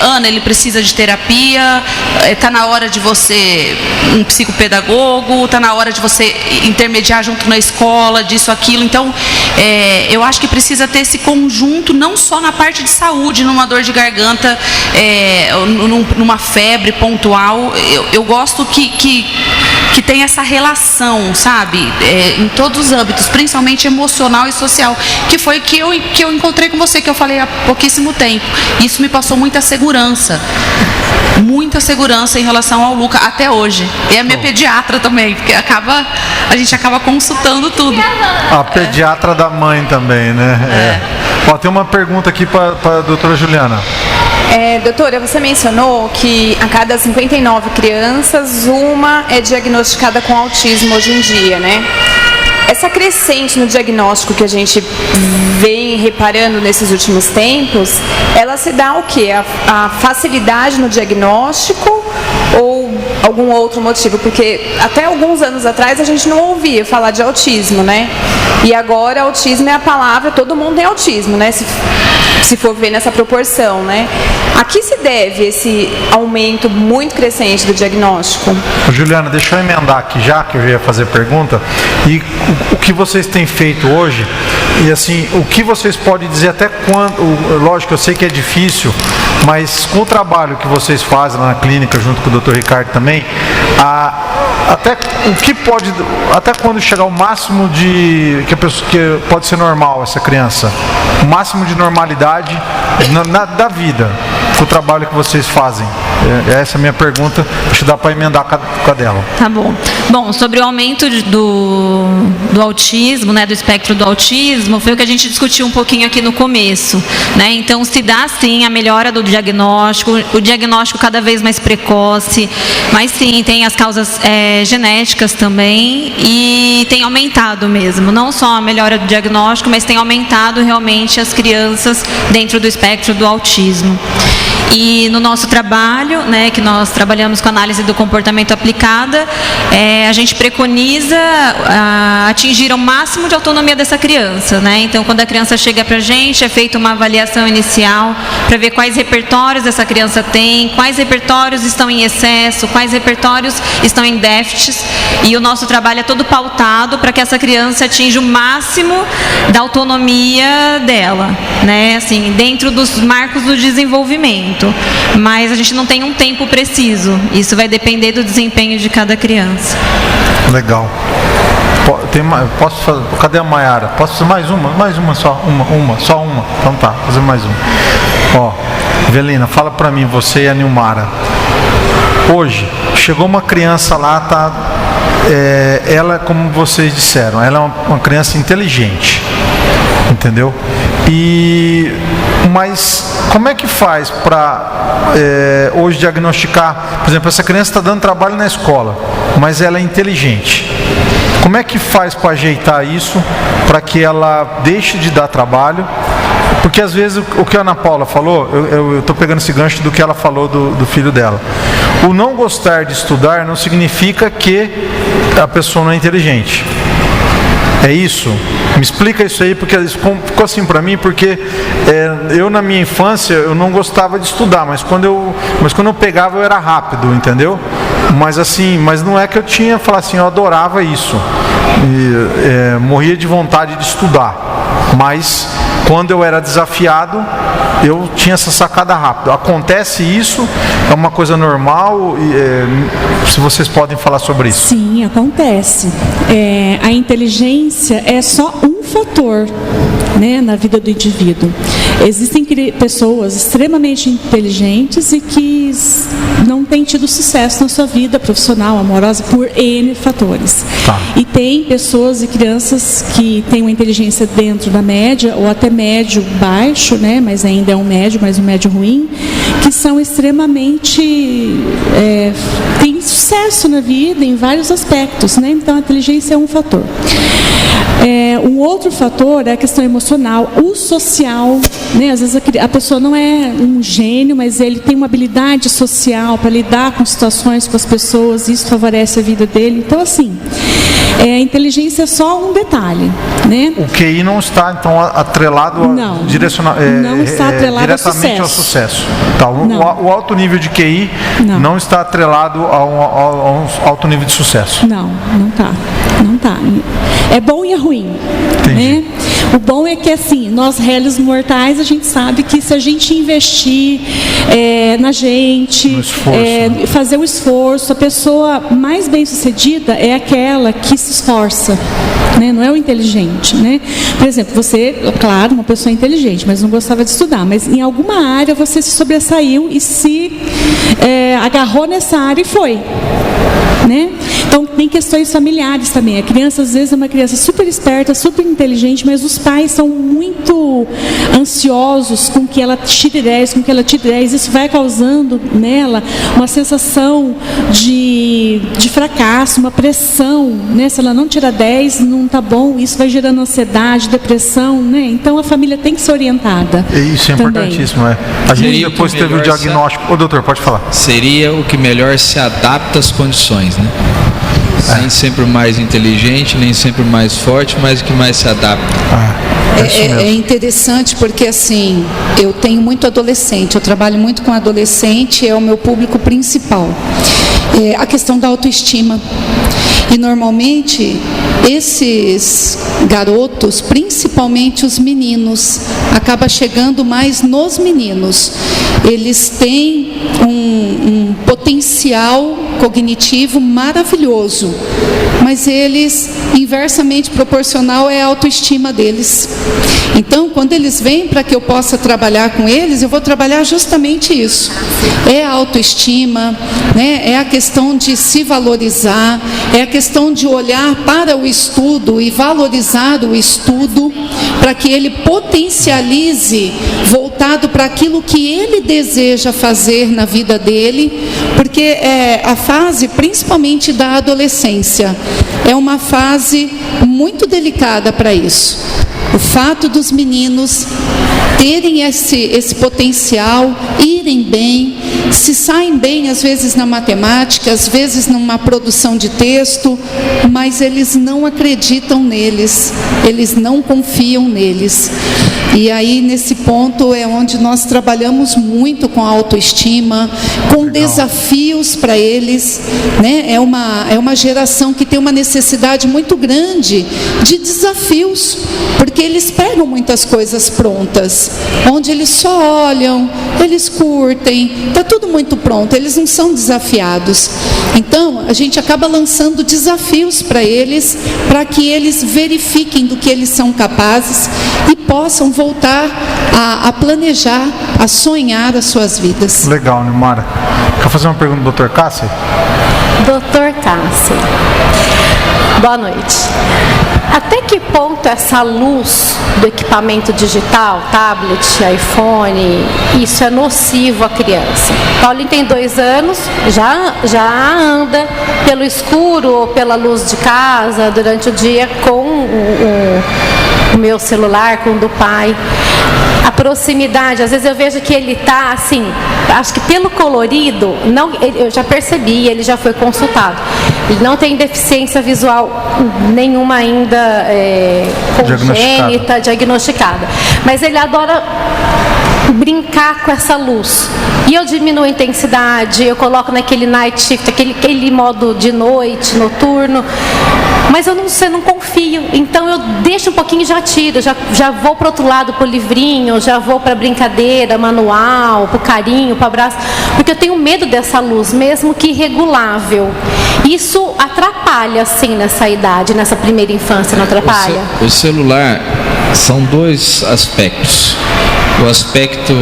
E: Ana, ele precisa de terapia, está na hora de você um psicopedagogo, está na hora de você intermediar junto na escola, disso, aquilo. Então, eu acho que precisa ter esse conjunto, não só na parte de saúde, numa dor de garganta, numa febre pontual. Eu gosto que tem essa relação, sabe? Em todos os âmbitos, principalmente emocional e social, que foi que eu encontrei com você, que eu falei há pouquíssimo tempo. Isso me passou muita segurança em relação ao Luca até hoje. E a minha pediatra também, porque a gente acaba consultando tudo.
A: A pediatra da mãe também, né? Ó, tem uma pergunta aqui para a doutora Juliana.
N: Doutora, você mencionou que a cada 59 crianças, uma é diagnosticada com autismo hoje em dia, né? Essa crescente no diagnóstico que a gente vem reparando nesses últimos tempos, ela se dá o quê? A facilidade no diagnóstico ou algum outro motivo? Porque até alguns anos atrás a gente não ouvia falar de autismo, né? E agora autismo é a palavra, todo mundo tem autismo, né? Se for ver nessa proporção, né? A que se deve esse aumento muito crescente do diagnóstico?
A: Juliana, deixa eu emendar aqui já, que eu ia fazer pergunta. E o que vocês têm feito hoje, E assim, o que vocês podem dizer até quando, lógico, eu sei que é difícil, mas com o trabalho que vocês fazem lá na clínica, junto com o Dr. Ricardo também, até o que pode, até quando chegar o máximo de que a pessoa, que pode ser normal essa criança, o máximo de normalidade da vida, com o trabalho que vocês fazem. Essa é a minha pergunta, acho que dá para emendar com a dela.
F: Tá bom. Bom, sobre o aumento do autismo, né, do espectro do autismo, foi o que a gente discutiu um pouquinho aqui no começo, né? Então, se dá sim a melhora do diagnóstico, o diagnóstico cada vez mais precoce, mas sim, tem as causas genéticas também, e tem aumentado mesmo, não só a melhora do diagnóstico, mas tem aumentado realmente as crianças dentro do espectro do autismo. E no nosso trabalho, né, que nós trabalhamos com análise do comportamento aplicada, a gente preconiza atingir o máximo de autonomia dessa criança, né? Então, quando a criança chega para a gente, é feita uma avaliação inicial para ver quais repertórios essa criança tem, quais repertórios estão em excesso, quais repertórios estão em déficits, e o nosso trabalho é todo pautado para que essa criança atinja o máximo da autonomia dela, né? Assim, dentro dos marcos do desenvolvimento. Mas a gente não tem um tempo preciso. Isso vai depender do desempenho de cada criança.
A: Legal. Posso fazer, cadê a Maiara? Posso fazer mais uma? Mais uma só? Só uma? Então tá, fazer mais uma. Ó, Evelina, fala pra mim, você e a Nilmara. Hoje, chegou uma criança lá, tá? Ela, como vocês disseram, ela é uma criança inteligente. Entendeu? Mas como é que faz para hoje diagnosticar? Por exemplo, essa criança está dando trabalho na escola, mas ela é inteligente. Como é que faz para ajeitar isso, para que ela deixe de dar trabalho? Porque às vezes o que a Ana Paula falou, eu estou pegando esse gancho do que ela falou do filho dela. O não gostar de estudar não significa que a pessoa não é inteligente. É isso? Me explica isso aí, porque ficou assim para mim, porque eu na minha infância eu não gostava de estudar, mas quando eu pegava eu era rápido, entendeu? Mas não é que eu tinha, falar assim, eu adorava isso, morria de vontade de estudar, mas quando eu era desafiado eu tinha essa sacada rápida. Acontece isso? É uma coisa normal? Se vocês podem falar sobre isso.
I: Sim, acontece. A inteligência é só um fator, né, na vida do indivíduo. Existem pessoas extremamente inteligentes e que não têm tido sucesso na sua vida profissional, amorosa, por N fatores.
A: Tá.
I: E tem pessoas e crianças que têm uma inteligência dentro da média, ou até médio baixo, né, mas ainda é um médio, mas um médio ruim, que são extremamente... têm sucesso na vida em vários aspectos, né? Então a inteligência é um fator. Um outro fator é a questão emocional, o social, né? Às vezes a pessoa não é um gênio, mas ele tem uma habilidade social para lidar com situações, com as pessoas, e isso favorece a vida dele. Então, assim, a inteligência é só um detalhe, né?
A: O QI não está, então, atrelado
I: não está atrelado
A: diretamente ao sucesso. Tá, o alto nível de QI não está atrelado a um alto nível de sucesso.
I: Não está. É bom e é ruim. Né? O bom é que, assim, nós réis mortais, a gente sabe que se a gente investir na gente, fazer o esforço, a pessoa mais bem sucedida é aquela que se esforça, né? Não é o inteligente, né? Por exemplo, você, claro, uma pessoa inteligente, mas não gostava de estudar, mas em alguma área você se sobressaiu e se agarrou nessa área e foi. Né? Então tem questões familiares também. A criança às vezes é uma criança super esperta, super inteligente, mas os pais são muito ansiosos com que ela tire 10, Isso vai causando nela uma sensação de fracasso, uma pressão, né? Se ela não tira 10, não está bom, isso vai gerando ansiedade, depressão, né? Então a família tem que ser orientada.
A: Isso é importantíssimo, A gente depois teve o diagnóstico. Ô doutor, pode falar.
B: Seria o que melhor se adapta às condições, né? Nem sempre o mais inteligente, nem sempre o mais forte, mas o que mais se adapta.
H: É interessante porque, assim, eu tenho muito adolescente, eu trabalho muito com adolescente, é o meu público principal. A questão da autoestima. E normalmente esses garotos, principalmente os meninos, acaba chegando mais nos meninos. Eles têm um potencial cognitivo maravilhoso, mas eles, inversamente proporcional é a autoestima deles. Então, quando eles vêm para que eu possa trabalhar com eles, eu vou trabalhar justamente isso. É a autoestima, né? É a questão de se valorizar, é a questão de olhar para o estudo e valorizar o estudo, para que ele potencialize, voltado para aquilo que ele deseja fazer na vida dele, porque a fase, principalmente da adolescência, é uma fase muito delicada para isso. O fato dos meninos terem esse potencial, irem bem, se saem bem às vezes na matemática, às vezes numa produção de texto, mas eles não acreditam neles, eles não confiam neles. E aí, nesse ponto, é onde nós trabalhamos muito com a autoestima, com desafios para eles, né? É uma geração que tem uma necessidade muito grande de desafios, porque eles pegam muitas coisas prontas, onde eles só olham, eles curtem, está tudo muito pronto, eles não são desafiados. Então, a gente acaba lançando desafios para que eles verifiquem do que eles são capazes e possam voltar a planejar, a sonhar as suas vidas.
A: Legal, Nilmara. Quer fazer uma pergunta do Dr. Cássio?
M: Dr. Cássio, boa noite. Até que ponto essa luz do equipamento digital, tablet, iPhone, isso é nocivo à criança? Paulinho tem 2 anos, já anda pelo escuro ou pela luz de casa durante o dia com o meu celular, com o do pai. A proximidade, às vezes eu vejo que ele está assim, acho que pelo colorido, eu já percebi, ele já foi consultado. Ele não tem deficiência visual nenhuma ainda congênita, diagnosticada. Mas ele adora brincar com essa luz. E eu diminuo a intensidade, eu coloco naquele night shift, aquele modo de noite, noturno. Mas eu não confio, então eu deixo um pouquinho e já tiro, já vou para o outro lado, para o livrinho, já vou para a brincadeira, manual, para o carinho, para o abraço, porque eu tenho medo dessa luz, mesmo que irregulável. Isso atrapalha, sim, nessa idade, nessa primeira infância, não atrapalha?
B: O celular são 2 aspectos. O aspecto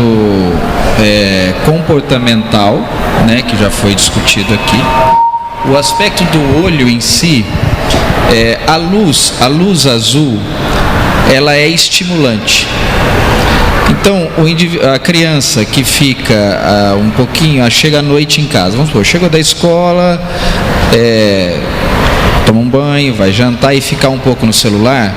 B: comportamental, né, que já foi discutido aqui. O aspecto do olho em si, a luz azul, ela é estimulante. Então, a criança que fica um pouquinho, chega à noite em casa, vamos supor, chega da escola, toma um banho, vai jantar e ficar um pouco no celular,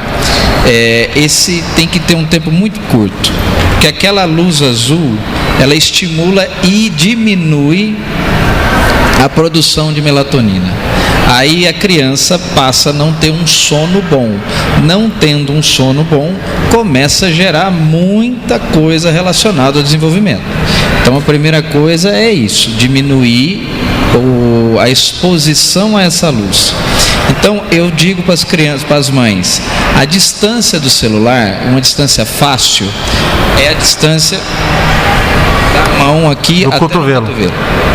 B: esse tem que ter um tempo muito curto, porque aquela luz azul, ela estimula e diminui a produção de melatonina. Aí a criança passa a não ter um sono bom. Não tendo um sono bom, começa a gerar muita coisa relacionada ao desenvolvimento. Então a primeira coisa é isso, diminuir a exposição a essa luz. Então eu digo para as crianças, para as mães, a distância do celular, uma distância fácil, é a distância da mão aqui até o cotovelo.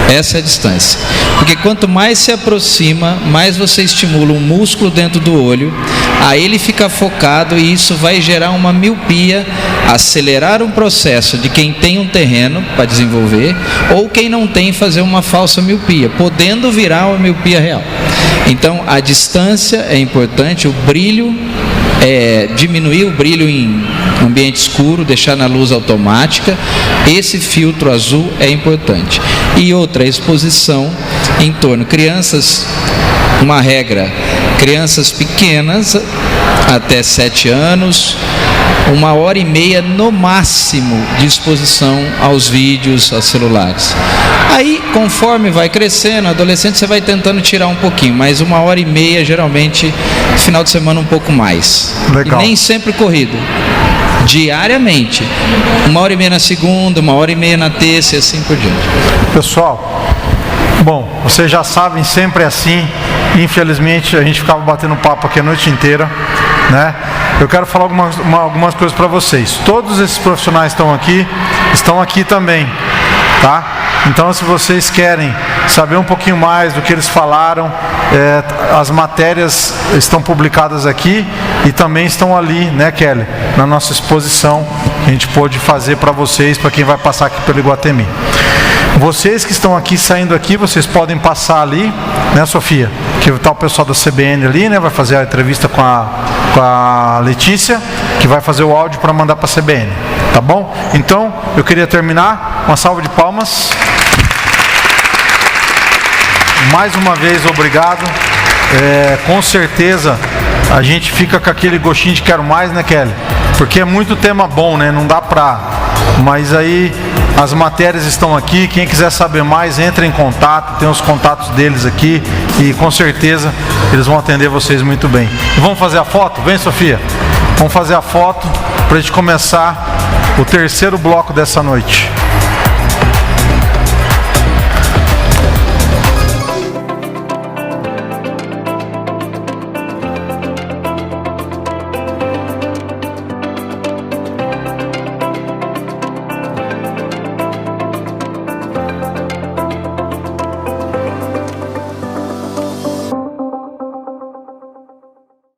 B: Essa é a distância. Porque quanto mais se aproxima, mais você estimula um músculo dentro do olho, aí ele fica focado e isso vai gerar uma miopia, acelerar um processo de quem tem um terreno para desenvolver, ou quem não tem, fazer uma falsa miopia, podendo virar uma miopia real. Então a distância é importante, o brilho, diminuir o brilho em ambiente escuro, deixar na luz automática, esse filtro azul é importante. E outra, exposição em torno. Crianças, uma regra, crianças pequenas, até 7 anos, 1h30 no máximo de exposição aos vídeos, aos celulares. Aí, conforme vai crescendo, adolescente, você vai tentando tirar um pouquinho, mas 1h30 geralmente, final de semana um pouco mais.
A: Legal.
B: E nem sempre corrido. Diariamente. 1h30 na segunda, 1h30 na terça e assim por diante.
A: Pessoal, bom, vocês já sabem, sempre é assim. Infelizmente, a gente ficava batendo papo aqui a noite inteira, né? Eu quero falar algumas coisas para vocês. Todos esses profissionais estão aqui também, tá? Então, se vocês querem saber um pouquinho mais do que eles falaram, as matérias estão publicadas aqui e também estão ali, né, Kelly? Na nossa exposição, que a gente pôde fazer para vocês, para quem vai passar aqui pelo Iguatemi. Vocês que estão aqui, saindo aqui, vocês podem passar ali, né, Sofia? Que está o pessoal da CBN ali, né? Vai fazer a entrevista com a Letícia, que vai fazer o áudio para mandar para a CBN, tá bom? Então, eu queria terminar, uma salva de palmas. Mais uma vez, obrigado. Com certeza, a gente fica com aquele gostinho de quero mais, né, Kelly? Porque é muito tema bom, né? Não dá pra... Mas aí, as matérias estão aqui. Quem quiser saber mais, entre em contato. Tem os contatos deles aqui. E com certeza, eles vão atender vocês muito bem. E vamos fazer a foto? Vem, Sofia. Vamos fazer a foto para a gente começar o terceiro bloco dessa noite.